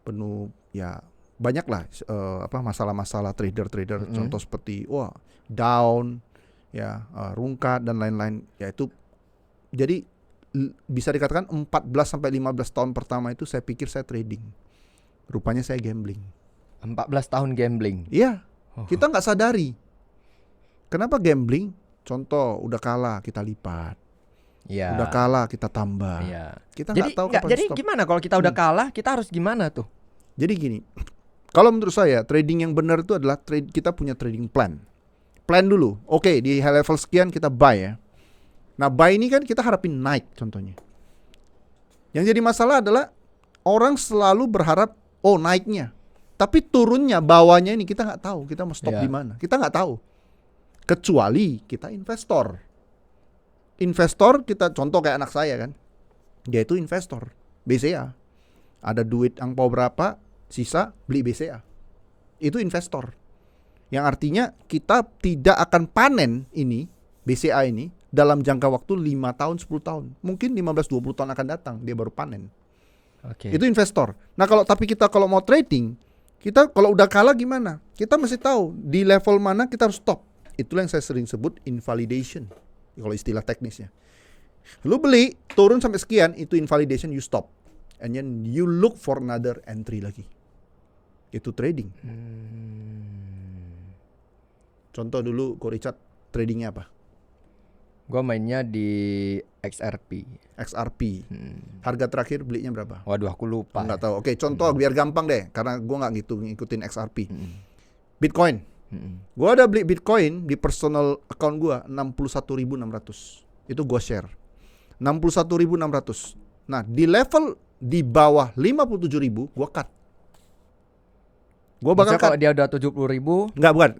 penuh ya banyak lah masalah-masalah trader-trader. Contoh seperti down, ya rungkat dan lain-lain. Ya itu jadi bisa dikatakan 14 sampai 15 tahun pertama itu saya pikir saya trading. Rupanya saya gambling. 14 tahun gambling. Iya. Kita nggak sadari. Kenapa gambling? Contoh udah kalah kita lipat. Ya. Udah kalah kita tambah. Ya. Kita nggak tahu kapan jadi stop. gimana kalau kita udah kalah, kita harus gimana tuh? Jadi gini, kalau menurut saya trading yang benar itu adalah kita punya trading plan. Plan dulu. Oke, di high level sekian kita buy ya. Nah, buy ini kan kita harapin naik contohnya. Yang jadi masalah adalah orang selalu berharap naiknya. Tapi turunnya, bawahnya ini kita nggak tahu. Kita mau stop di mana? Kita nggak tahu. Kecuali kita investor. Investor kita contoh kayak anak saya kan. Dia itu investor BCA. Ada duit angpau berapa, sisa beli BCA. Itu investor. Yang artinya kita tidak akan panen ini, BCA ini, dalam jangka waktu 5 tahun, 10 tahun. Mungkin 15-20 tahun akan datang, dia baru panen. Itu investor. Nah tapi kita kalau mau trading, kita kalau udah kalah gimana? Kita mesti tahu di level mana kita harus stop. Itulah yang saya sering sebut invalidation. Kalau istilah teknisnya. Lu beli, turun sampai sekian, itu invalidation, you stop. And then you look for another entry lagi. Itu trading. Contoh dulu, Ko Richard, tradingnya apa? Gua mainnya di XRP. Harga terakhir belinya berapa? Waduh, aku lupa. Nggak tahu. Oke, contoh biar gampang deh, karena gua nggak ngikutin XRP. Bitcoin. Gua ada beli Bitcoin di personal account gua 61.600. Itu gua share. 61.600. Nah, di level di bawah 57.000 gua cut. Gua bakal kalau dia udah 70.000, bukan.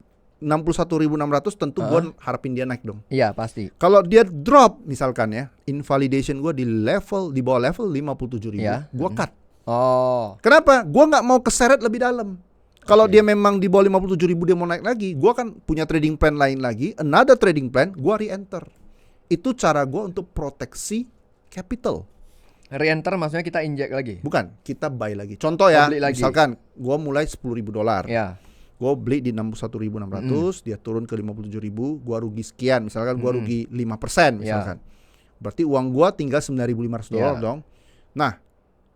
61.600 tentu gua harapin dia naik dong. Iya, pasti. Kalau dia drop misalkan ya, invalidation gua di bawah level 57.000, gua cut. Kenapa? Gua nggak mau keseret lebih dalam. Kalau dia memang di bawah 57.000 dia mau naik lagi, gua kan punya trading plan lain lagi, another trading plan, gua re-enter. Itu cara gua untuk proteksi capital. Re-enter maksudnya kita injek lagi? Bukan, kita buy lagi. Contoh ya, misalkan gua mulai $10.000. Ya. Gua beli di 61.600, dia turun ke 57.000, gua rugi sekian. Misalkan gua rugi 5% misalkan. Berarti uang gua tinggal $9.500 dong. Nah,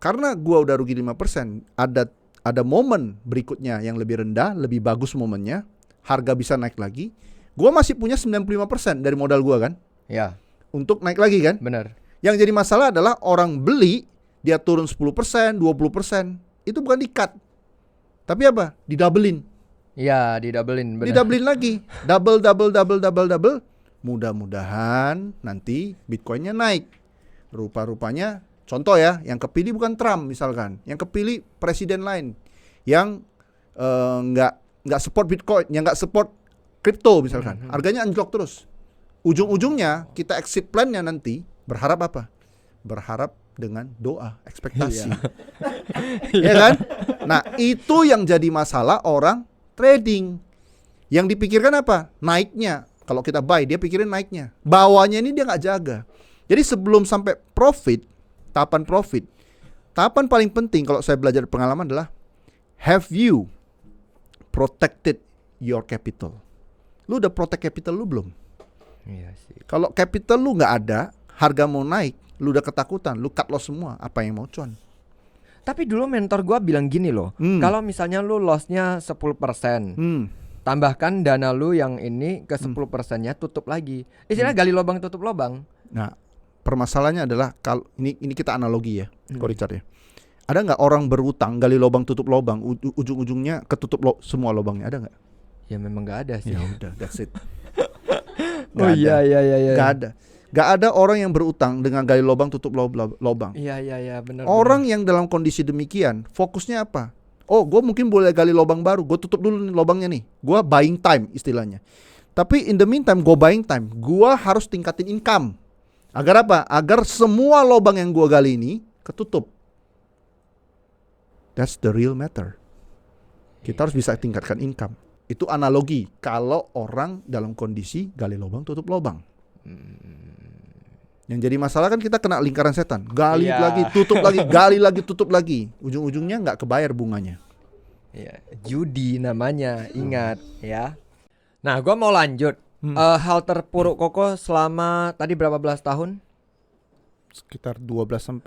karena gua udah rugi 5%, ada momen berikutnya yang lebih rendah, lebih bagus momennya, harga bisa naik lagi. Gua masih punya 95% dari modal gua kan? Ya. Untuk naik lagi kan? Benar. Yang jadi masalah adalah orang beli, dia turun 10%, 20%. Itu bukan di-cut. Tapi apa? Didoublein. Iya, didoublein. Didoublein lagi. Double. Mudah-mudahan nanti Bitcoinnya naik. Rupa-rupanya, contoh ya, yang kepilih bukan Trump misalkan. Yang kepilih presiden lain. Yang nggak support Bitcoin, yang nggak support kripto misalkan. Harganya anjlok terus. Ujung-ujungnya kita exit plan-nya nanti berharap apa? Berharap dengan doa, ekspektasi. Ya kan? Nah, itu yang jadi masalah orang trading. Yang dipikirkan apa? Naiknya. Kalau kita buy, dia pikirin naiknya. Bawahnya ini dia nggak jaga. Jadi sebelum sampai tahapan profit, tahapan paling penting kalau saya belajar pengalaman adalah have you protected your capital? Lu udah protect capital lu belum? Iya sih. Kalau capital lu nggak ada, harga mau naik, lu udah ketakutan, lu cut loss semua, apa yang mau cuan? Tapi dulu mentor gua bilang gini loh, kalau misalnya lu lossnya 10%, tambahkan dana lu yang ini ke 10%-nya, tutup lagi. Istilah gali lubang tutup lubang. Nah, permasalahannya adalah kalau ini kita analogi ya, Ko Richard ya. Ada nggak orang berutang gali lubang tutup lubang, ujung-ujungnya ketutup semua lubangnya, ada nggak? Ya memang nggak ada sih. Ya udah, that's it. Iya. Gak ada orang yang berutang dengan gali lubang tutup lubang. Iya benar. Orang yang dalam kondisi demikian fokusnya apa? Oh, gue mungkin boleh gali lubang baru, gue tutup dulu nih lubangnya nih. Gue buying time istilahnya. Tapi in the meantime gue buying time, gue harus tingkatin income. Agar apa? Agar semua lubang yang gue gali ini ketutup. That's the real matter. Kita harus bisa tingkatkan income. Itu analogi kalau orang dalam kondisi gali lubang tutup lubang. Yang jadi masalah kan kita kena lingkaran setan. Gali Iya. lagi, tutup lagi, gali lagi, tutup lagi. Ujung-ujungnya nggak kebayar bunganya. Iya, judi namanya, ingat ya. Nah, gua mau lanjut. Hmm. Hal terpuruk Koko selama tadi berapa belas tahun? Sekitar 14-15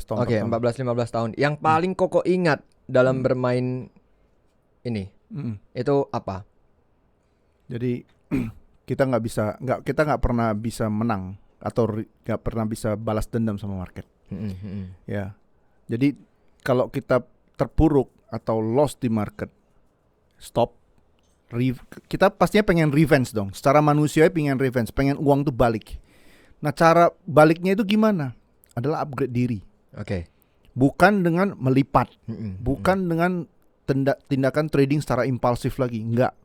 tahun Oke, pertama. 14-15 tahun. Yang paling Koko ingat dalam bermain ini itu apa? Jadi kita nggak pernah bisa menang atau nggak pernah bisa balas dendam sama market. Ya. Jadi kalau kita terpuruk atau lost di market, stop. Kita pastinya pengen revenge dong. Secara manusiawi pengen revenge, pengen uang tuh balik. Nah, cara baliknya itu gimana? Adalah upgrade diri. Oke. Bukan dengan melipat, bukan dengan tindakan trading secara impulsif lagi, enggak.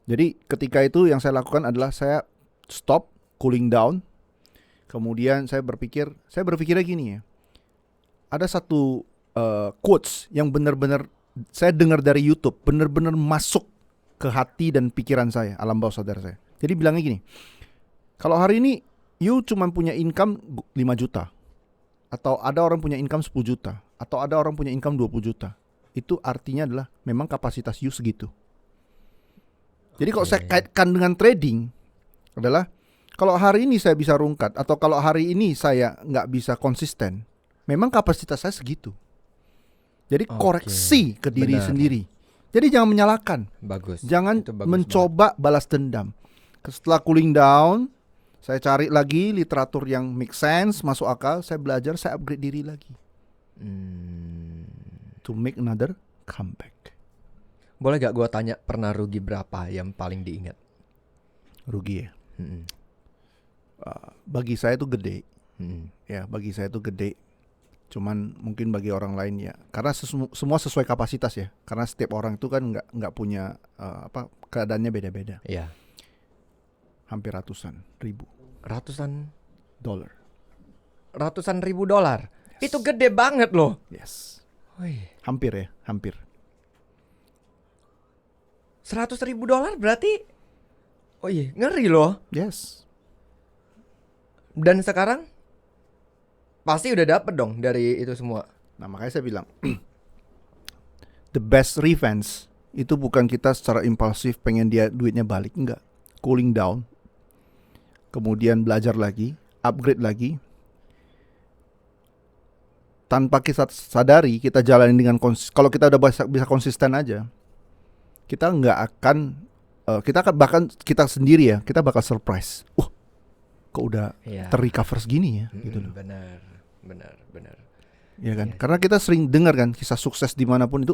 Jadi ketika itu yang saya lakukan adalah saya stop, cooling down. Kemudian saya berpikirnya gini ya. Ada satu quotes yang benar-benar saya dengar dari YouTube, benar-benar masuk ke hati dan pikiran saya, alam bawah sadar saya. Jadi bilangnya gini, kalau hari ini you cuma punya income 5 juta, atau ada orang punya income 10 juta, atau ada orang punya income 20 juta, itu artinya adalah memang kapasitas you segitu. Jadi kalau saya kaitkan dengan trading adalah kalau hari ini saya bisa rungkat atau kalau hari ini saya nggak bisa konsisten, memang kapasitas saya segitu. Jadi koreksi ke diri sendiri. Jadi jangan menyalahkan. Bagus. Jangan mencoba balas dendam. Setelah cooling down, saya cari lagi literatur yang make sense, masuk akal. Saya belajar, saya upgrade diri lagi. To make another comeback. Boleh gak gue tanya pernah rugi berapa yang paling diingat? Rugi ya? Bagi saya itu gede. Ya, bagi saya itu gede. Cuman mungkin bagi orang lain ya, karena semua sesuai kapasitas ya. Karena setiap orang itu kan nggak punya keadaannya beda-beda. Iya. Hampir ratusan ribu. Ratusan ribu dolar. Yes. Itu gede banget loh. Yes. Wih. Hampir ya, hampir. 100 ribu dolar berarti, oh iya, ngeri loh. Yes. Dan sekarang pasti udah dapet dong dari itu semua. Nah makanya saya bilang the best revenge itu bukan kita secara impulsif pengen dia duitnya balik, enggak. Cooling down, kemudian belajar lagi, upgrade lagi. Tanpa kita sadari, kita jalani dengan kalau kita udah bisa konsisten aja, kita nggak akan bahkan kita sendiri ya, kita bakal surprise. Kok udah terrecover segini ya, gitu loh. Benar. Ya kan? Karena kita sering dengar kan kisah sukses dimanapun itu,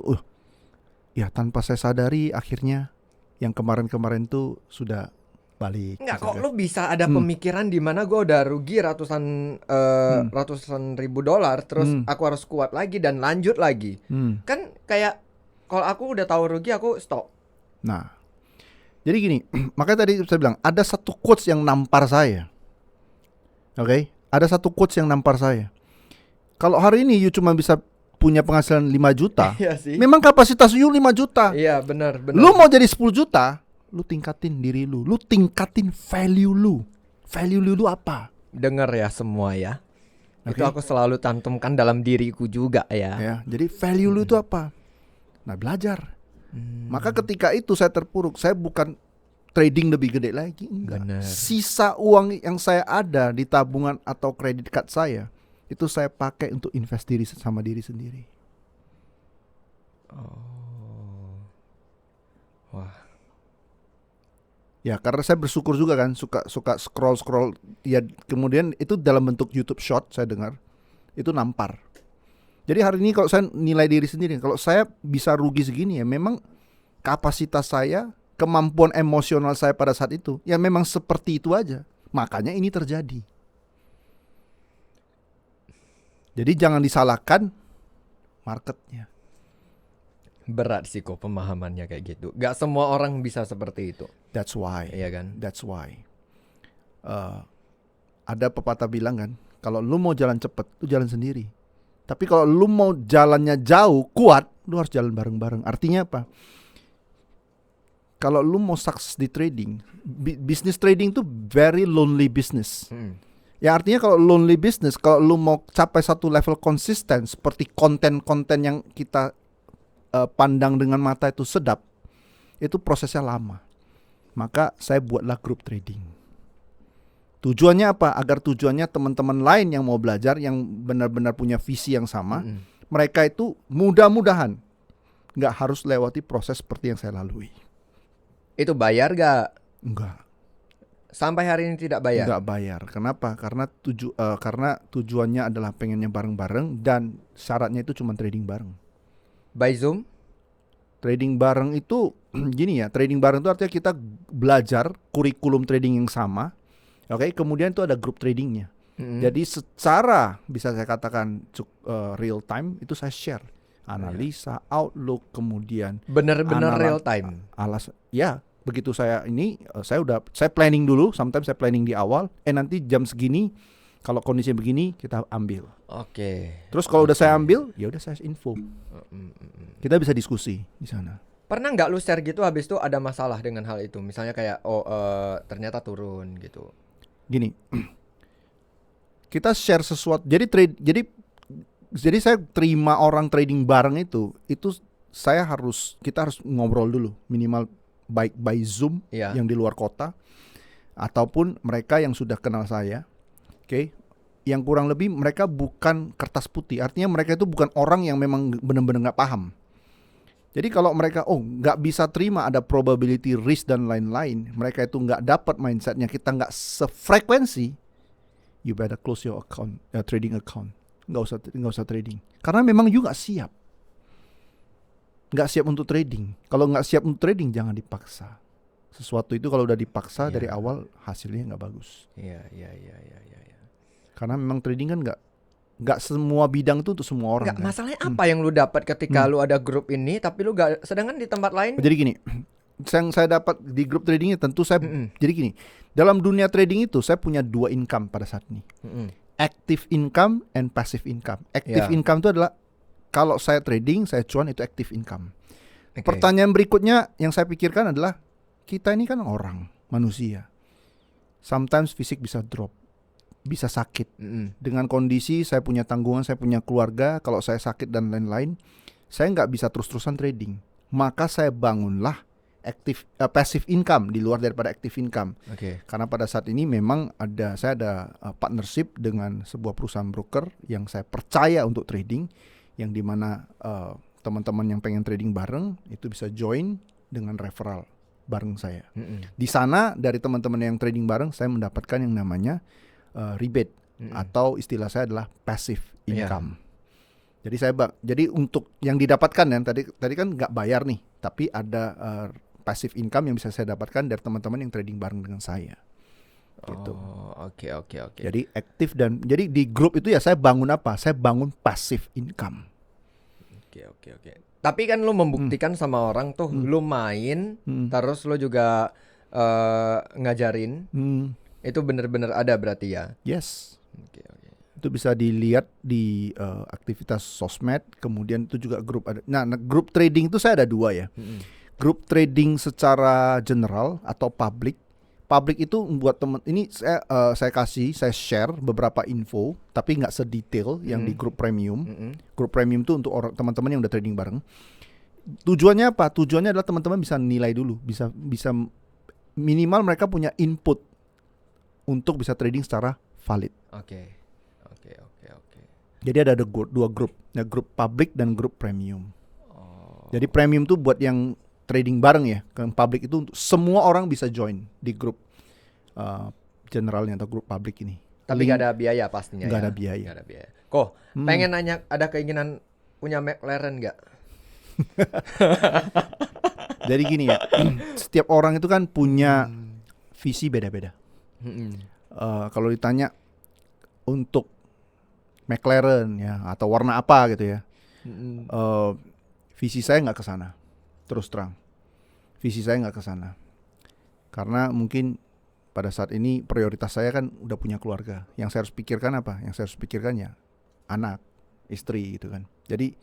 ya tanpa saya sadari akhirnya yang kemarin-kemarin tuh sudah balik. Enggak kok, lu bisa ada pemikiran di mana gue udah rugi ratusan ribu dolar, terus aku harus kuat lagi dan lanjut lagi. Kan kayak kalau aku udah tahu rugi, aku stop. Nah, jadi gini, makanya tadi saya bilang ada satu quotes yang nampar saya. Oke? Ada satu quotes yang nampar saya. Kalau hari ini you cuma bisa punya penghasilan 5 juta, iya sih. Memang kapasitas you 5 juta. Iya, benar. Lu mau jadi 10 juta, lu tingkatin diri lu tingkatin value lu. Value lu apa? Dengar ya semua ya. Okay. Itu aku selalu cantumkan dalam diriku juga ya. Jadi value lu itu apa? Nah, belajar. Maka ketika itu saya terpuruk, saya bukan trading lebih gede lagi, enggak. Bener. Sisa uang yang saya ada di tabungan atau kredit card saya, itu saya pakai untuk invest sama diri sendiri. Wah. Ya karena saya bersyukur juga kan, suka scroll ya, kemudian itu dalam bentuk YouTube short saya dengar itu nampar. Jadi hari ini kalau saya nilai diri sendiri, kalau saya bisa rugi segini ya memang kapasitas saya, kemampuan emosional saya pada saat itu ya memang seperti itu aja. Makanya ini terjadi. Jadi jangan disalahkan marketnya. Berat sih kok pemahamannya kayak gitu. Gak semua orang bisa seperti itu. That's why. Iya kan? That's why. Ada pepatah bilang kan, kalau lu mau jalan cepet, lu jalan sendiri. Tapi kalau lu mau jalannya jauh, kuat, lu harus jalan bareng-bareng. Artinya apa? kalau lu mau sukses di trading, bisnis trading tuh very lonely business. Ya artinya kalau lonely business, kalau lu mau capai satu level konsisten seperti konten-konten yang kita pandang dengan mata itu sedap, itu prosesnya lama. Maka saya buatlah grup trading. Tujuannya apa? Agar tujuannya teman-teman lain yang mau belajar, yang benar-benar punya visi yang sama, mereka itu mudah-mudahan nggak harus lewati proses seperti yang saya lalui. Itu bayar gak? Enggak. Sampai hari ini tidak bayar? Enggak bayar. Kenapa? Karena tujuannya adalah pengennya bareng-bareng dan syaratnya itu cuma trading bareng. By Zoom? Trading bareng itu gini ya, trading bareng itu artinya kita belajar kurikulum trading yang sama. Oke, kemudian itu ada grup tradingnya. Jadi secara bisa saya katakan real time itu saya share analisa, outlook, kemudian bener-bener real time. Ya, begitu saya planning dulu, sometimes saya planning di awal, nanti jam segini kalau kondisinya begini kita ambil. Oke. Terus kalau udah saya ambil, ya udah saya info. Kita bisa diskusi di sana. Pernah nggak lu share gitu habis itu ada masalah dengan hal itu? Misalnya kayak ternyata turun gitu. Gini. Kita share sesuatu. Jadi saya terima orang trading bareng itu kita harus ngobrol dulu, minimal baik by Zoom yang di luar kota ataupun mereka yang sudah kenal saya. Oke. Yang kurang lebih mereka bukan kertas putih. Artinya mereka itu bukan orang yang memang benar-benar nggak paham. Jadi kalau mereka nggak bisa terima ada probability risk dan lain-lain, mereka itu nggak dapat mindsetnya, kita nggak sefrekuensi, you better close your account, trading account. Nggak usah trading. Karena memang you nggak siap untuk trading. Kalau nggak siap untuk trading jangan dipaksa. Sesuatu itu kalau udah dipaksa dari awal hasilnya nggak bagus. Iya. Karena memang trading kan nggak semua bidang itu untuk semua orang. Nggak, masalahnya apa yang lu dapat ketika lu ada grup ini tapi lu nggak, sedangkan di tempat lain? Jadi gini, yang saya dapat di grup tradingnya tentu saya. Jadi gini, dalam dunia trading itu saya punya 2 income pada saat ini. Active income and passive income. Active income itu adalah kalau saya trading, saya cuan itu active income. Pertanyaan berikutnya yang saya pikirkan adalah kita ini kan orang, manusia. Sometimes fisik bisa drop, bisa sakit. Dengan kondisi saya punya tanggungan, saya punya keluarga, kalau saya sakit dan lain-lain, saya nggak bisa terus-terusan trading. Maka saya bangunlah passive income di luar daripada active income. Karena pada saat ini memang saya ada partnership dengan sebuah perusahaan broker yang saya percaya untuk trading, yang dimana teman-teman yang pengen trading bareng itu bisa join dengan referral bareng saya. Di sana dari teman-teman yang trading bareng saya mendapatkan yang namanya rebate atau istilah saya adalah passive income. Jadi untuk yang didapatkan tadi kan nggak bayar nih, tapi ada passive income yang bisa saya dapatkan dari teman-teman yang trading bareng dengan saya. Gitu. Oke. Jadi aktif jadi di grup itu ya saya bangun apa? Saya bangun passive income. Oke. Tapi kan lu membuktikan sama orang tuh, lu main, terus lu juga ngajarin. Itu benar-benar ada berarti ya? Yes. Oke. Itu bisa dilihat di aktivitas sosmed. Kemudian itu juga grup ada. Nah, grup trading itu saya ada 2 ya. Grup trading secara general atau public. Public itu buat teman ini saya share beberapa info, tapi nggak sedetail yang di grup premium. Grup premium itu untuk teman-teman yang udah trading bareng. Tujuannya apa? Tujuannya adalah teman-teman bisa nilai dulu, bisa minimal mereka punya input untuk bisa trading secara valid. Oke. Jadi ada 2 grup, grup public dan grup premium. Jadi premium tuh buat yang trading bareng ya. Kan public itu untuk semua orang bisa join di grup generalnya atau grup public ini. Tapi gak ada biaya pastinya. Gak ada biaya. Kok pengen nanya, ada keinginan punya McLaren gak? Jadi gini ya, setiap orang itu kan punya visi beda-beda. Kalau ditanya untuk McLaren ya atau warna apa gitu ya, visi saya nggak ke sana. Terus terang, visi saya nggak ke sana. Karena mungkin pada saat ini prioritas saya kan udah punya keluarga. Yang saya harus pikirkan apa? Yang saya harus pikirkan ya anak, istri gitu kan. Jadi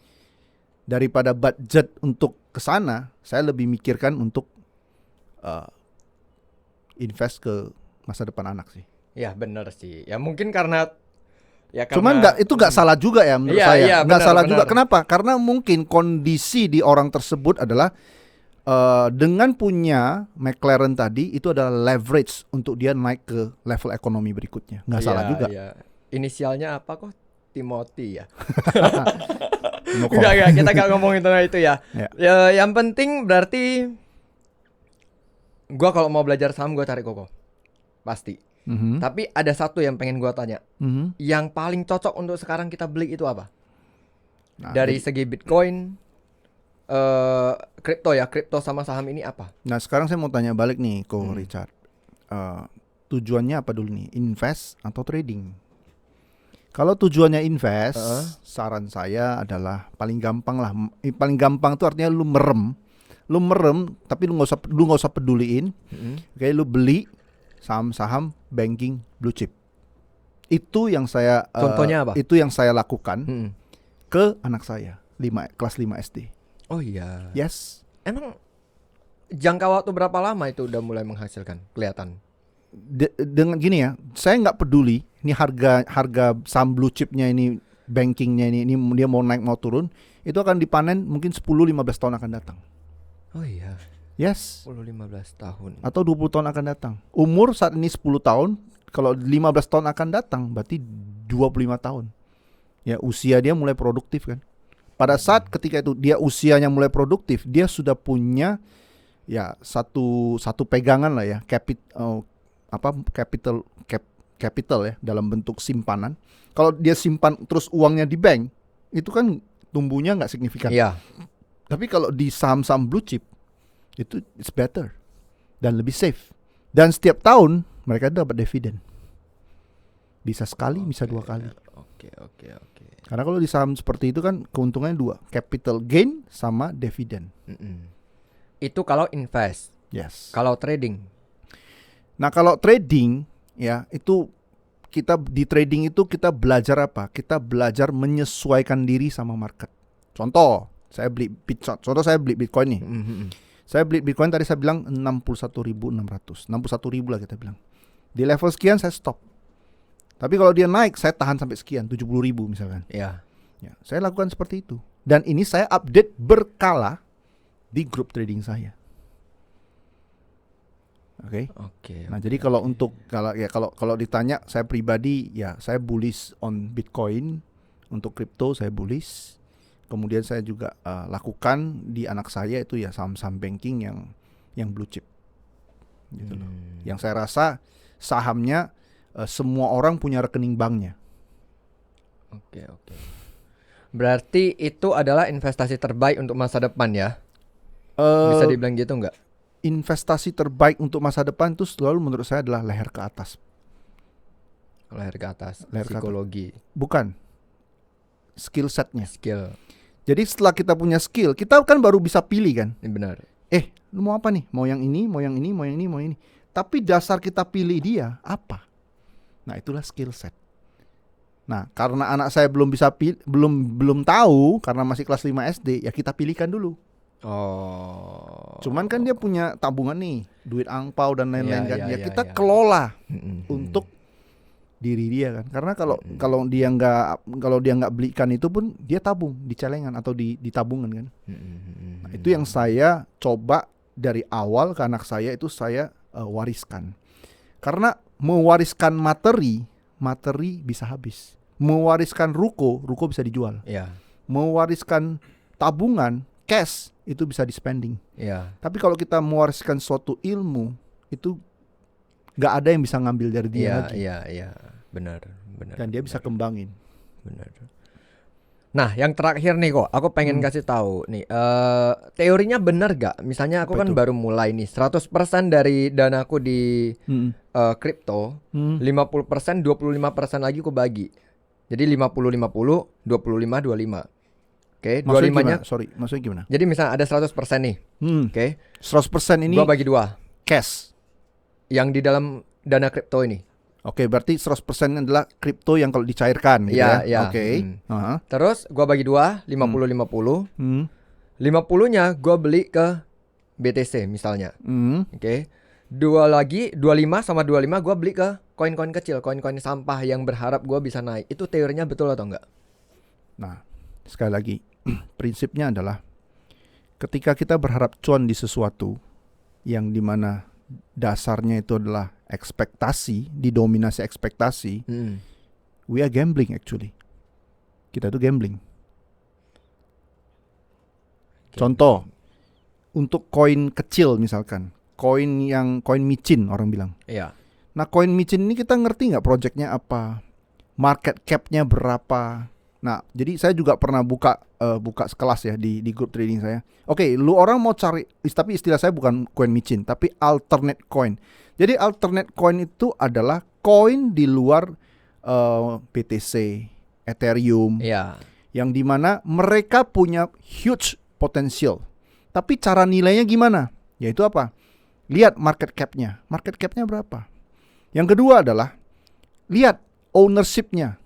daripada budget untuk ke sana, saya lebih mikirkan untuk invest ke masa depan anak sih. Ya benar sih. Ya mungkin karena Cuman itu nggak salah juga ya menurut Iya, saya. iya, Nggak benar, salah benar. juga. Kenapa? Karena mungkin kondisi di orang tersebut adalah dengan punya McLaren tadi itu adalah leverage untuk dia naik ke level ekonomi berikutnya. Nggak salah juga. Iya. Inisialnya apa kok? Timothy ya. No comment. Enggak, kita nggak ngomongin tentang itu ya. Ya. Ya, yang penting berarti gua kalau mau belajar saham gua cari Koko. Pasti. Mhm. Tapi ada satu yang pengen gua tanya. Mhm. Yang paling cocok untuk sekarang kita beli itu apa? Nah, Dari segi Bitcoin, kripto sama saham ini apa? Nah sekarang saya mau tanya balik nih ke Richard. Tujuannya apa dulu nih? Invest atau trading? Kalau tujuannya invest, saran saya adalah paling gampang lah. Paling gampang tuh artinya lu merem, tapi lu nggak usah peduliin. Oke, lu beli saham-saham banking blue chip. Itu yang saya Contohnya apa? Itu yang saya lakukan ke anak saya kelas 5 SD. Oh iya. Yes. Emang jangka waktu berapa lama itu udah mulai menghasilkan? Kelihatan. Dengan gini ya, saya nggak peduli ini harga saham blue chipnya ini, bankingnya ini dia mau naik mau turun, itu akan dipanen mungkin 10-15 tahun akan datang. Oh iya. Yes. 10-15 tahun. Atau 20 tahun akan datang. Umur saat ini 10 tahun, kalau 15 tahun akan datang berarti 25 tahun. Ya, usia dia mulai produktif kan. Pada saat ketika itu dia usianya mulai produktif, dia sudah punya ya satu pegangan lah ya, capital ya dalam bentuk simpanan. Kalau dia simpan terus uangnya di bank, itu kan tumbuhnya nggak signifikan. Iya. Tapi kalau di saham-saham blue chip itu it's better dan lebih safe. Dan setiap tahun mereka dapat dividen. Bisa sekali, bisa 2 kali. Oke. Karena kalau di saham seperti itu kan keuntungannya 2, capital gain sama dividen. Itu kalau invest. Yes. Kalau trading. Nah, kalau trading ya itu di trading itu kita belajar apa? Kita belajar menyesuaikan diri sama market. Contoh, saya beli Bitcoin nih. Saya beli Bitcoin tadi saya bilang 61.600. 61.000 lah kita bilang. Di level sekian saya stop. Tapi kalau dia naik saya tahan sampai sekian, 70.000 misalkan. Iya. Ya, saya lakukan seperti itu. Dan ini saya update berkala di grup trading saya. Oke. Nah, jadi kalau ditanya saya pribadi ya saya bullish on Bitcoin, untuk kripto saya bullish. Kemudian saya juga lakukan di anak saya itu ya saham-saham banking yang blue chip. Gitu loh. Yang saya rasa sahamnya semua orang punya rekening banknya. Oke. Berarti itu adalah investasi terbaik untuk masa depan ya? Bisa dibilang gitu nggak? Investasi terbaik untuk masa depan itu selalu menurut saya adalah leher ke atas. Leher ke atas, Leher ke atas. psikologi. Bukan. Skill setnya. Skill. Jadi setelah kita punya skill, kita kan baru bisa pilih kan. Ini benar. Lu mau apa nih? Mau yang ini, mau yang ini, mau yang ini, mau yang ini. Tapi dasar kita pilih dia apa? Nah, itulah skill set. Nah, karena anak saya belum bisa belum tahu karena masih kelas 5 SD, ya kita pilihkan dulu. Cuman kan dia punya tabungan nih, duit angpau dan lain-lain kan. Kita kelola untuk diri dia kan. Karena kalau dia nggak belikan itu pun dia tabung di celengan atau di tabungan kan. Nah, itu yang saya coba dari awal ke anak saya itu saya wariskan. Karena mewariskan materi bisa habis. Mewariskan ruko bisa dijual. Iya. Mewariskan tabungan, cash itu bisa di-spending. Iya. Tapi kalau kita mewariskan suatu ilmu itu nggak ada yang bisa ngambil dari dia lagi. Iya. Benar. Dan dia bisa kembangin. Benar. Nah, yang terakhir nih kok, aku pengen kasih tahu nih, teorinya benar gak? Misalnya aku Apa kan itu? baru mulai nih, 100% dari danaku di kripto, 50%, 25% lagi aku bagi. Jadi 50-50, 25-25. Oke, 25-nya. Maksudnya gimana? Jadi misalnya ada 100% nih. Oke. 100% ini Gua bagi 2. cash. Yang di dalam dana kripto ini. Oke, berarti 100% adalah kripto yang kalau dicairkan gitu ya. Iya. Oke. Terus gua bagi 2, 50-50. 50-nya gua beli ke BTC misalnya. Hmm. Oke. 25 sama 25 gue beli ke koin-koin kecil, koin-koin sampah yang berharap gue bisa naik. Itu teorinya betul atau enggak? Nah, sekali lagi, prinsipnya adalah ketika kita berharap cuan di sesuatu yang dimana dasarnya itu adalah ekspektasi, didominasi ekspektasi, we are gambling actually. Kita itu gambling. Contoh, untuk koin kecil misalkan, koin micin orang bilang. Iya. Nah, koin micin ini kita ngerti nggak proyeknya apa, market cap-nya berapa. Nah, jadi saya juga pernah buka sekelas ya di grup trading saya. Oke, lu orang mau cari, tapi istilah saya bukan koin micin, tapi alternate coin. Jadi alternate coin itu adalah koin di luar BTC, Ethereum, yang dimana mereka punya huge potential. Tapi cara nilainya gimana? Yaitu apa? Lihat market cap-nya. Market cap-nya berapa? Yang kedua adalah lihat ownership-nya.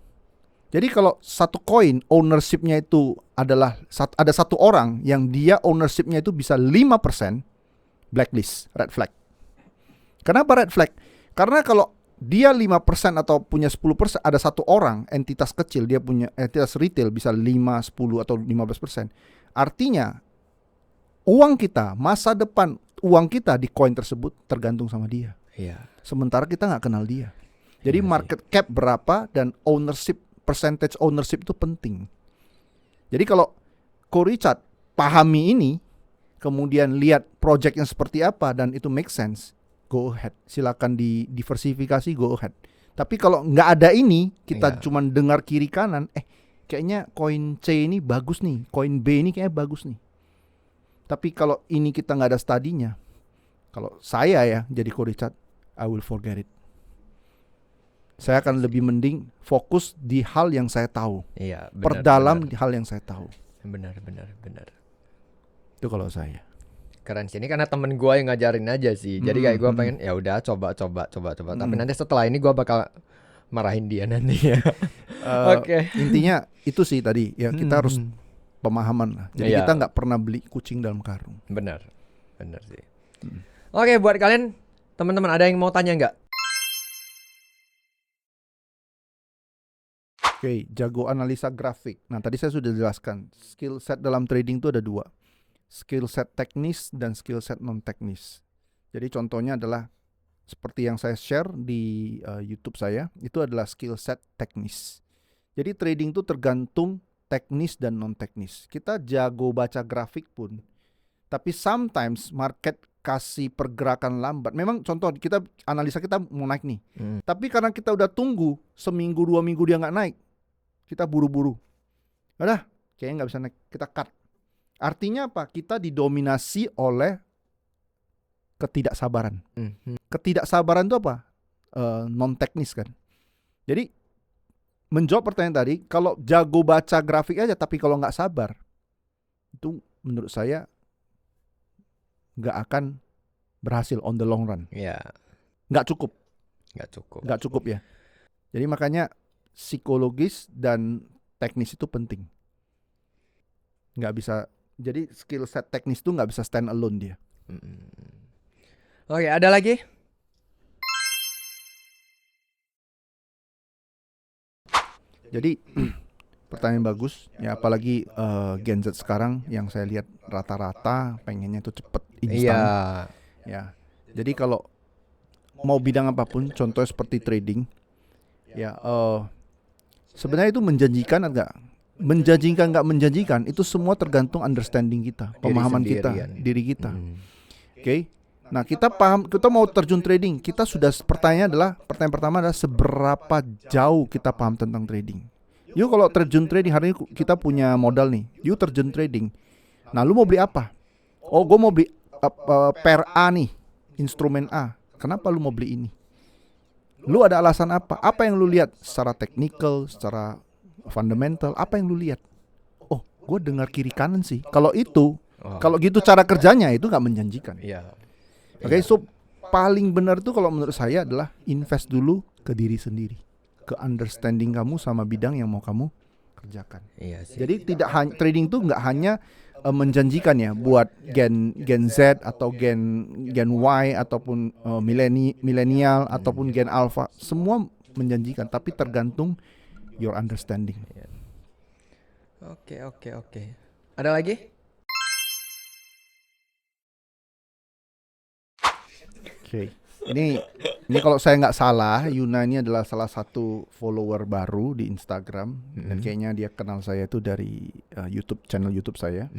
Jadi kalau satu koin ownership-nya itu adalah ada satu orang yang dia ownership-nya itu bisa 5%, blacklist, red flag. Kenapa red flag? Karena kalau dia 5% atau punya 10%, ada satu orang entitas kecil, dia punya entitas retail bisa 5, 10 atau 15%. Artinya uang kita, masa depan uang kita di koin tersebut tergantung sama dia. Iya. Sementara kita nggak kenal dia. Jadi market cap berapa dan ownership, percentage ownership itu penting. Jadi kalau Ko Richard pahami ini, kemudian lihat projectnya seperti apa dan itu make sense, go ahead. Silakan diversifikasi, go ahead. Tapi kalau nggak ada ini, kita cuma dengar kiri kanan, kayaknya koin C ini bagus nih, koin B ini kayaknya bagus nih. Tapi kalau ini kita nggak ada studinya, kalau saya ya jadi Ko Richard, I will forget it. Saya akan lebih mending fokus di hal yang saya tahu. Iya, benar, perdalam di hal yang saya tahu. Benar. Itu kalau saya. Keren sih, ini karena temen gue yang ngajarin aja sih. Jadi kayak gue pengen ya udah coba. Tapi nanti setelah ini gue bakal marahin dia nanti ya. Oke. Intinya itu sih tadi ya, kita harus pemahaman lah. Jadi kita nggak pernah beli kucing dalam karung. Benar sih. Oke, buat kalian teman-teman ada yang mau tanya nggak? Oke, jago analisa grafik. Nah, tadi saya sudah jelaskan skill set dalam trading itu ada 2, skill set teknis dan skill set non teknis. Jadi contohnya adalah seperti yang saya share di YouTube saya, itu adalah skill set teknis. Jadi trading itu tergantung teknis dan non teknis. Kita jago baca grafik pun, tapi sometimes market kasih pergerakan lambat. Memang contoh kita analisa kita mau naik nih, tapi karena kita udah tunggu seminggu 2 minggu dia nggak naik, kita buru-buru, udah kayaknya nggak bisa naik, kita cut. Artinya apa? Kita didominasi oleh ketidaksabaran. Ketidaksabaran itu apa? Non teknis kan. Jadi menjawab pertanyaan tadi, kalau jago baca grafik aja tapi kalau nggak sabar, itu menurut saya nggak akan berhasil on the long run. Iya. Nggak cukup ya. Jadi makanya psikologis dan teknis itu penting. Nggak bisa. Jadi skill set teknis itu nggak bisa stand alone dia. Oke, ada lagi? Jadi pertanyaan bagus ya, apalagi Gen Z sekarang yang saya lihat rata-rata pengennya itu cepet, instan. Ya. Jadi kalau mau bidang apapun, contohnya seperti trading, ya sebenarnya itu menjanjikan enggak? Nggak menjanjikan, itu semua tergantung understanding kita, pemahaman kita, diri kita. Oke. Nah, kita paham, kita mau terjun trading, kita sudah, pertanyaan pertama adalah seberapa jauh kita paham tentang trading. Yuk kalau terjun trading, hari ini kita punya modal nih, yuk terjun trading. Nah, lu mau beli apa? Oh, gue mau beli pair A nih, instrumen A. Kenapa lu mau beli ini? Lu ada alasan apa? Apa yang lu lihat secara technical, secara fundamental, apa yang lu lihat? Oh, gue dengar kiri kanan sih. Kalau itu, kalau gitu cara kerjanya itu nggak menjanjikan. Oke, so paling benar itu kalau menurut saya adalah invest dulu ke diri sendiri, ke understanding kamu sama bidang yang mau kamu kerjakan. Iya sih. Jadi trading itu nggak hanya menjanjikan ya buat gen Z atau gen Y ataupun milenial ataupun gen alpha, semua menjanjikan, tapi tergantung your understanding. Oke. Ada lagi? Oke. Ini kalau saya nggak salah, Yuna ini adalah salah satu follower baru di Instagram dan kayaknya dia kenal saya itu dari channel YouTube saya.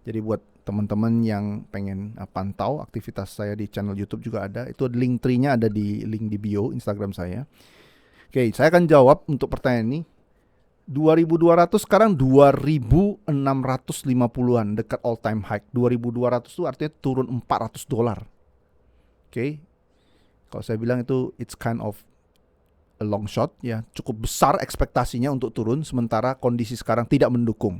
Jadi buat teman-teman yang pengen pantau aktivitas saya di channel YouTube juga ada. Itu link tree-nya ada di link di bio Instagram saya. Oke, saya akan jawab untuk pertanyaan ini. 2.200 sekarang 2.650-an, dekat all time high. 2.200 itu artinya turun $400. Oke. Kalau saya bilang itu it's kind of a long shot ya, cukup besar ekspektasinya untuk turun sementara kondisi sekarang tidak mendukung.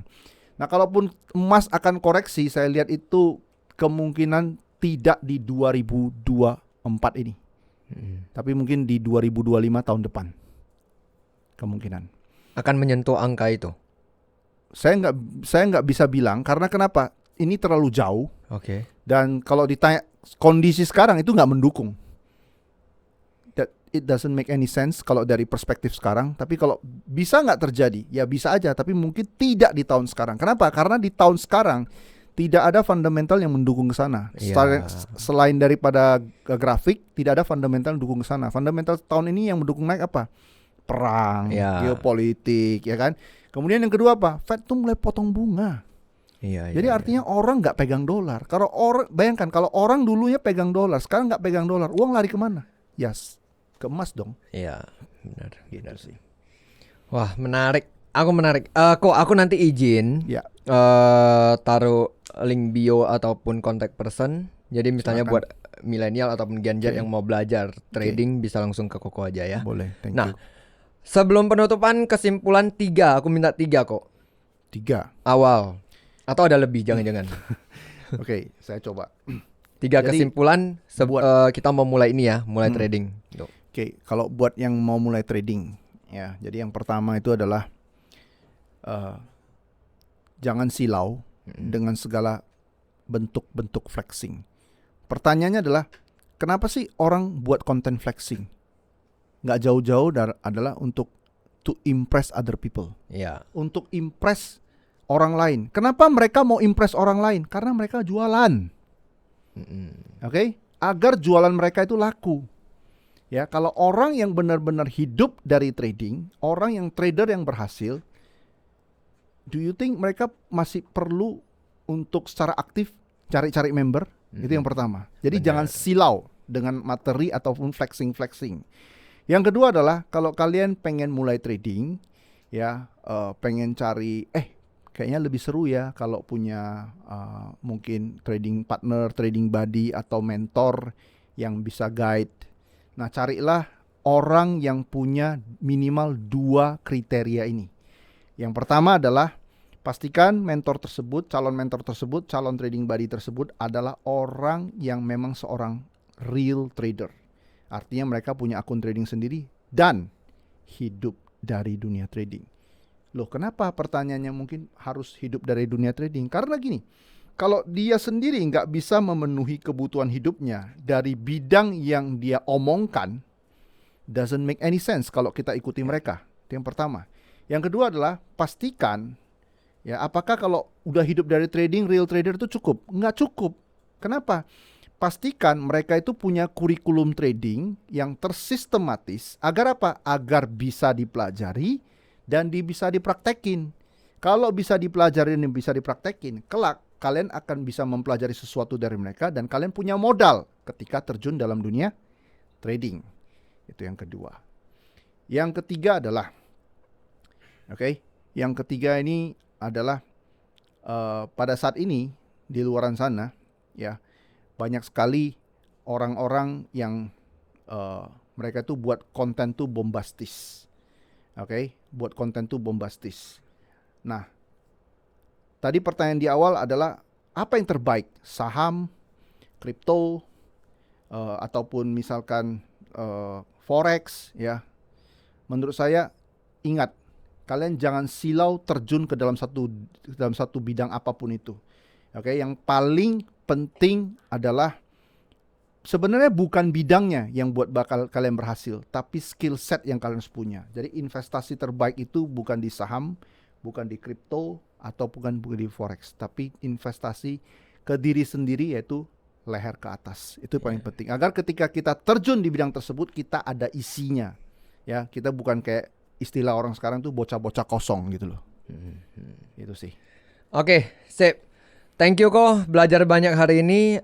Nah, kalaupun emas akan koreksi, saya lihat itu kemungkinan tidak di 2024 ini. Tapi mungkin di 2025 tahun depan. Kemungkinan akan menyentuh angka itu. Saya nggak bisa bilang karena kenapa? Ini terlalu jauh. Oke. Dan kalau ditanya kondisi sekarang itu nggak mendukung. It doesn't make any sense kalau dari perspektif sekarang. Tapi kalau bisa nggak terjadi, ya bisa aja. Tapi mungkin tidak di tahun sekarang. Kenapa? Karena di tahun sekarang tidak ada fundamental yang mendukung ke sana. Selain daripada grafik, tidak ada fundamental yang mendukung ke sana. Fundamental tahun ini yang mendukung naik apa? Perang, geopolitik, ya kan. Kemudian yang kedua apa? Fed tuh mulai potong bunga. Jadi artinya orang nggak pegang dolar. Kalau orang, bayangkan kalau orang dulunya pegang dolar, sekarang nggak pegang dolar, uang lari kemana? Yes, ke emas dong. Iya, benar. Gitu sih. Wah, menarik. Aku nanti izin taruh link bio ataupun contact person. Jadi misalnya buat milenial ataupun Gen Z yang mau belajar trading bisa langsung ke Koko aja ya. Boleh, thank you. Sebelum penutupan kesimpulan 3, aku minta 3 kok. 3 awal. Atau ada lebih, jangan-jangan. Oke, saya coba. 3 kesimpulan kita mau mulai ini ya, mulai trading. Oke, kalau buat yang mau mulai trading ya, jadi yang pertama itu adalah jangan silau dengan segala bentuk-bentuk flexing. Pertanyaannya adalah kenapa sih orang buat konten flexing? Nggak jauh-jauh adalah untuk to impress other people. Untuk impress orang lain. Kenapa mereka mau impress orang lain? Karena mereka jualan. Oke? Agar jualan mereka itu laku. Ya, kalau orang yang benar-benar hidup dari trading, orang yang trader yang berhasil, do you think mereka masih perlu untuk secara aktif cari-cari member? Itu yang pertama. Jadi jangan silau dengan materi ataupun flexing. Yang kedua adalah kalau kalian pengen mulai trading, ya pengen cari, kayaknya lebih seru ya kalau punya mungkin trading partner, trading buddy atau mentor yang bisa guide. Nah, carilah orang yang punya minimal 2 kriteria ini. Yang pertama adalah pastikan calon mentor tersebut, calon trading buddy tersebut adalah orang yang memang seorang real trader. Artinya mereka punya akun trading sendiri dan hidup dari dunia trading. Loh, kenapa pertanyaannya mungkin harus hidup dari dunia trading? Karena gini, kalau dia sendiri nggak bisa memenuhi kebutuhan hidupnya dari bidang yang dia omongkan, doesn't make any sense kalau kita ikuti mereka. Itu yang pertama. Yang kedua adalah pastikan, ya, apakah kalau udah hidup dari trading, real trader itu cukup? Nggak cukup. Kenapa? Pastikan mereka itu punya kurikulum trading yang tersistematis. Agar apa? Agar bisa dipelajari dan bisa dipraktekin. Kalau bisa dipelajari dan bisa dipraktekin, kelak kalian akan bisa mempelajari sesuatu dari mereka dan kalian punya modal ketika terjun dalam dunia trading. Itu yang kedua. Yang ketiga adalah, yang ketiga ini adalah pada saat ini di luaran sana, ya, banyak sekali orang-orang yang mereka tuh buat konten tuh bombastis. Buat konten tuh bombastis. Nah, tadi pertanyaan di awal adalah apa yang terbaik? Saham, kripto, ataupun misalkan forex, ya. Menurut saya, ingat, kalian jangan silau terjun ke dalam satu bidang apapun itu. Oke, yang paling penting adalah sebenarnya bukan bidangnya yang buat bakal kalian berhasil, tapi skill set yang kalian harus punya. Jadi investasi terbaik itu bukan di saham, bukan di kripto, atau bukan di forex, tapi investasi ke diri sendiri, yaitu leher ke atas. Itu paling penting. Agar ketika kita terjun di bidang tersebut, kita ada isinya. Ya, kita bukan kayak istilah orang sekarang tuh bocah-bocah kosong gitu loh. Itu sih. Oke, sip. Thank you kok, belajar banyak hari ini.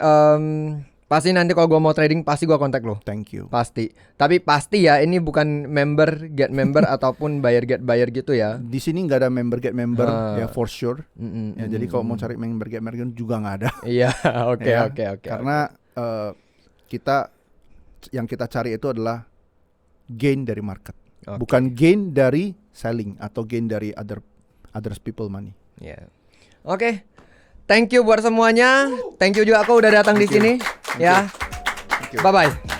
Pasti nanti kalau gue mau trading pasti gue kontak lo. Thank you. Pasti. Tapi pasti ya ini bukan member get member ataupun buyer get buyer gitu ya. Di sini nggak ada member get member ya, for sure. Ya, jadi kalau mau cari member get member juga nggak ada. Iya, oke. Karena yang kita cari itu adalah gain dari market, bukan gain dari selling atau gain dari others people money. Ya. Oke. Thank you buat semuanya. Thank you juga aku udah datang di sini. Ya. Bye bye.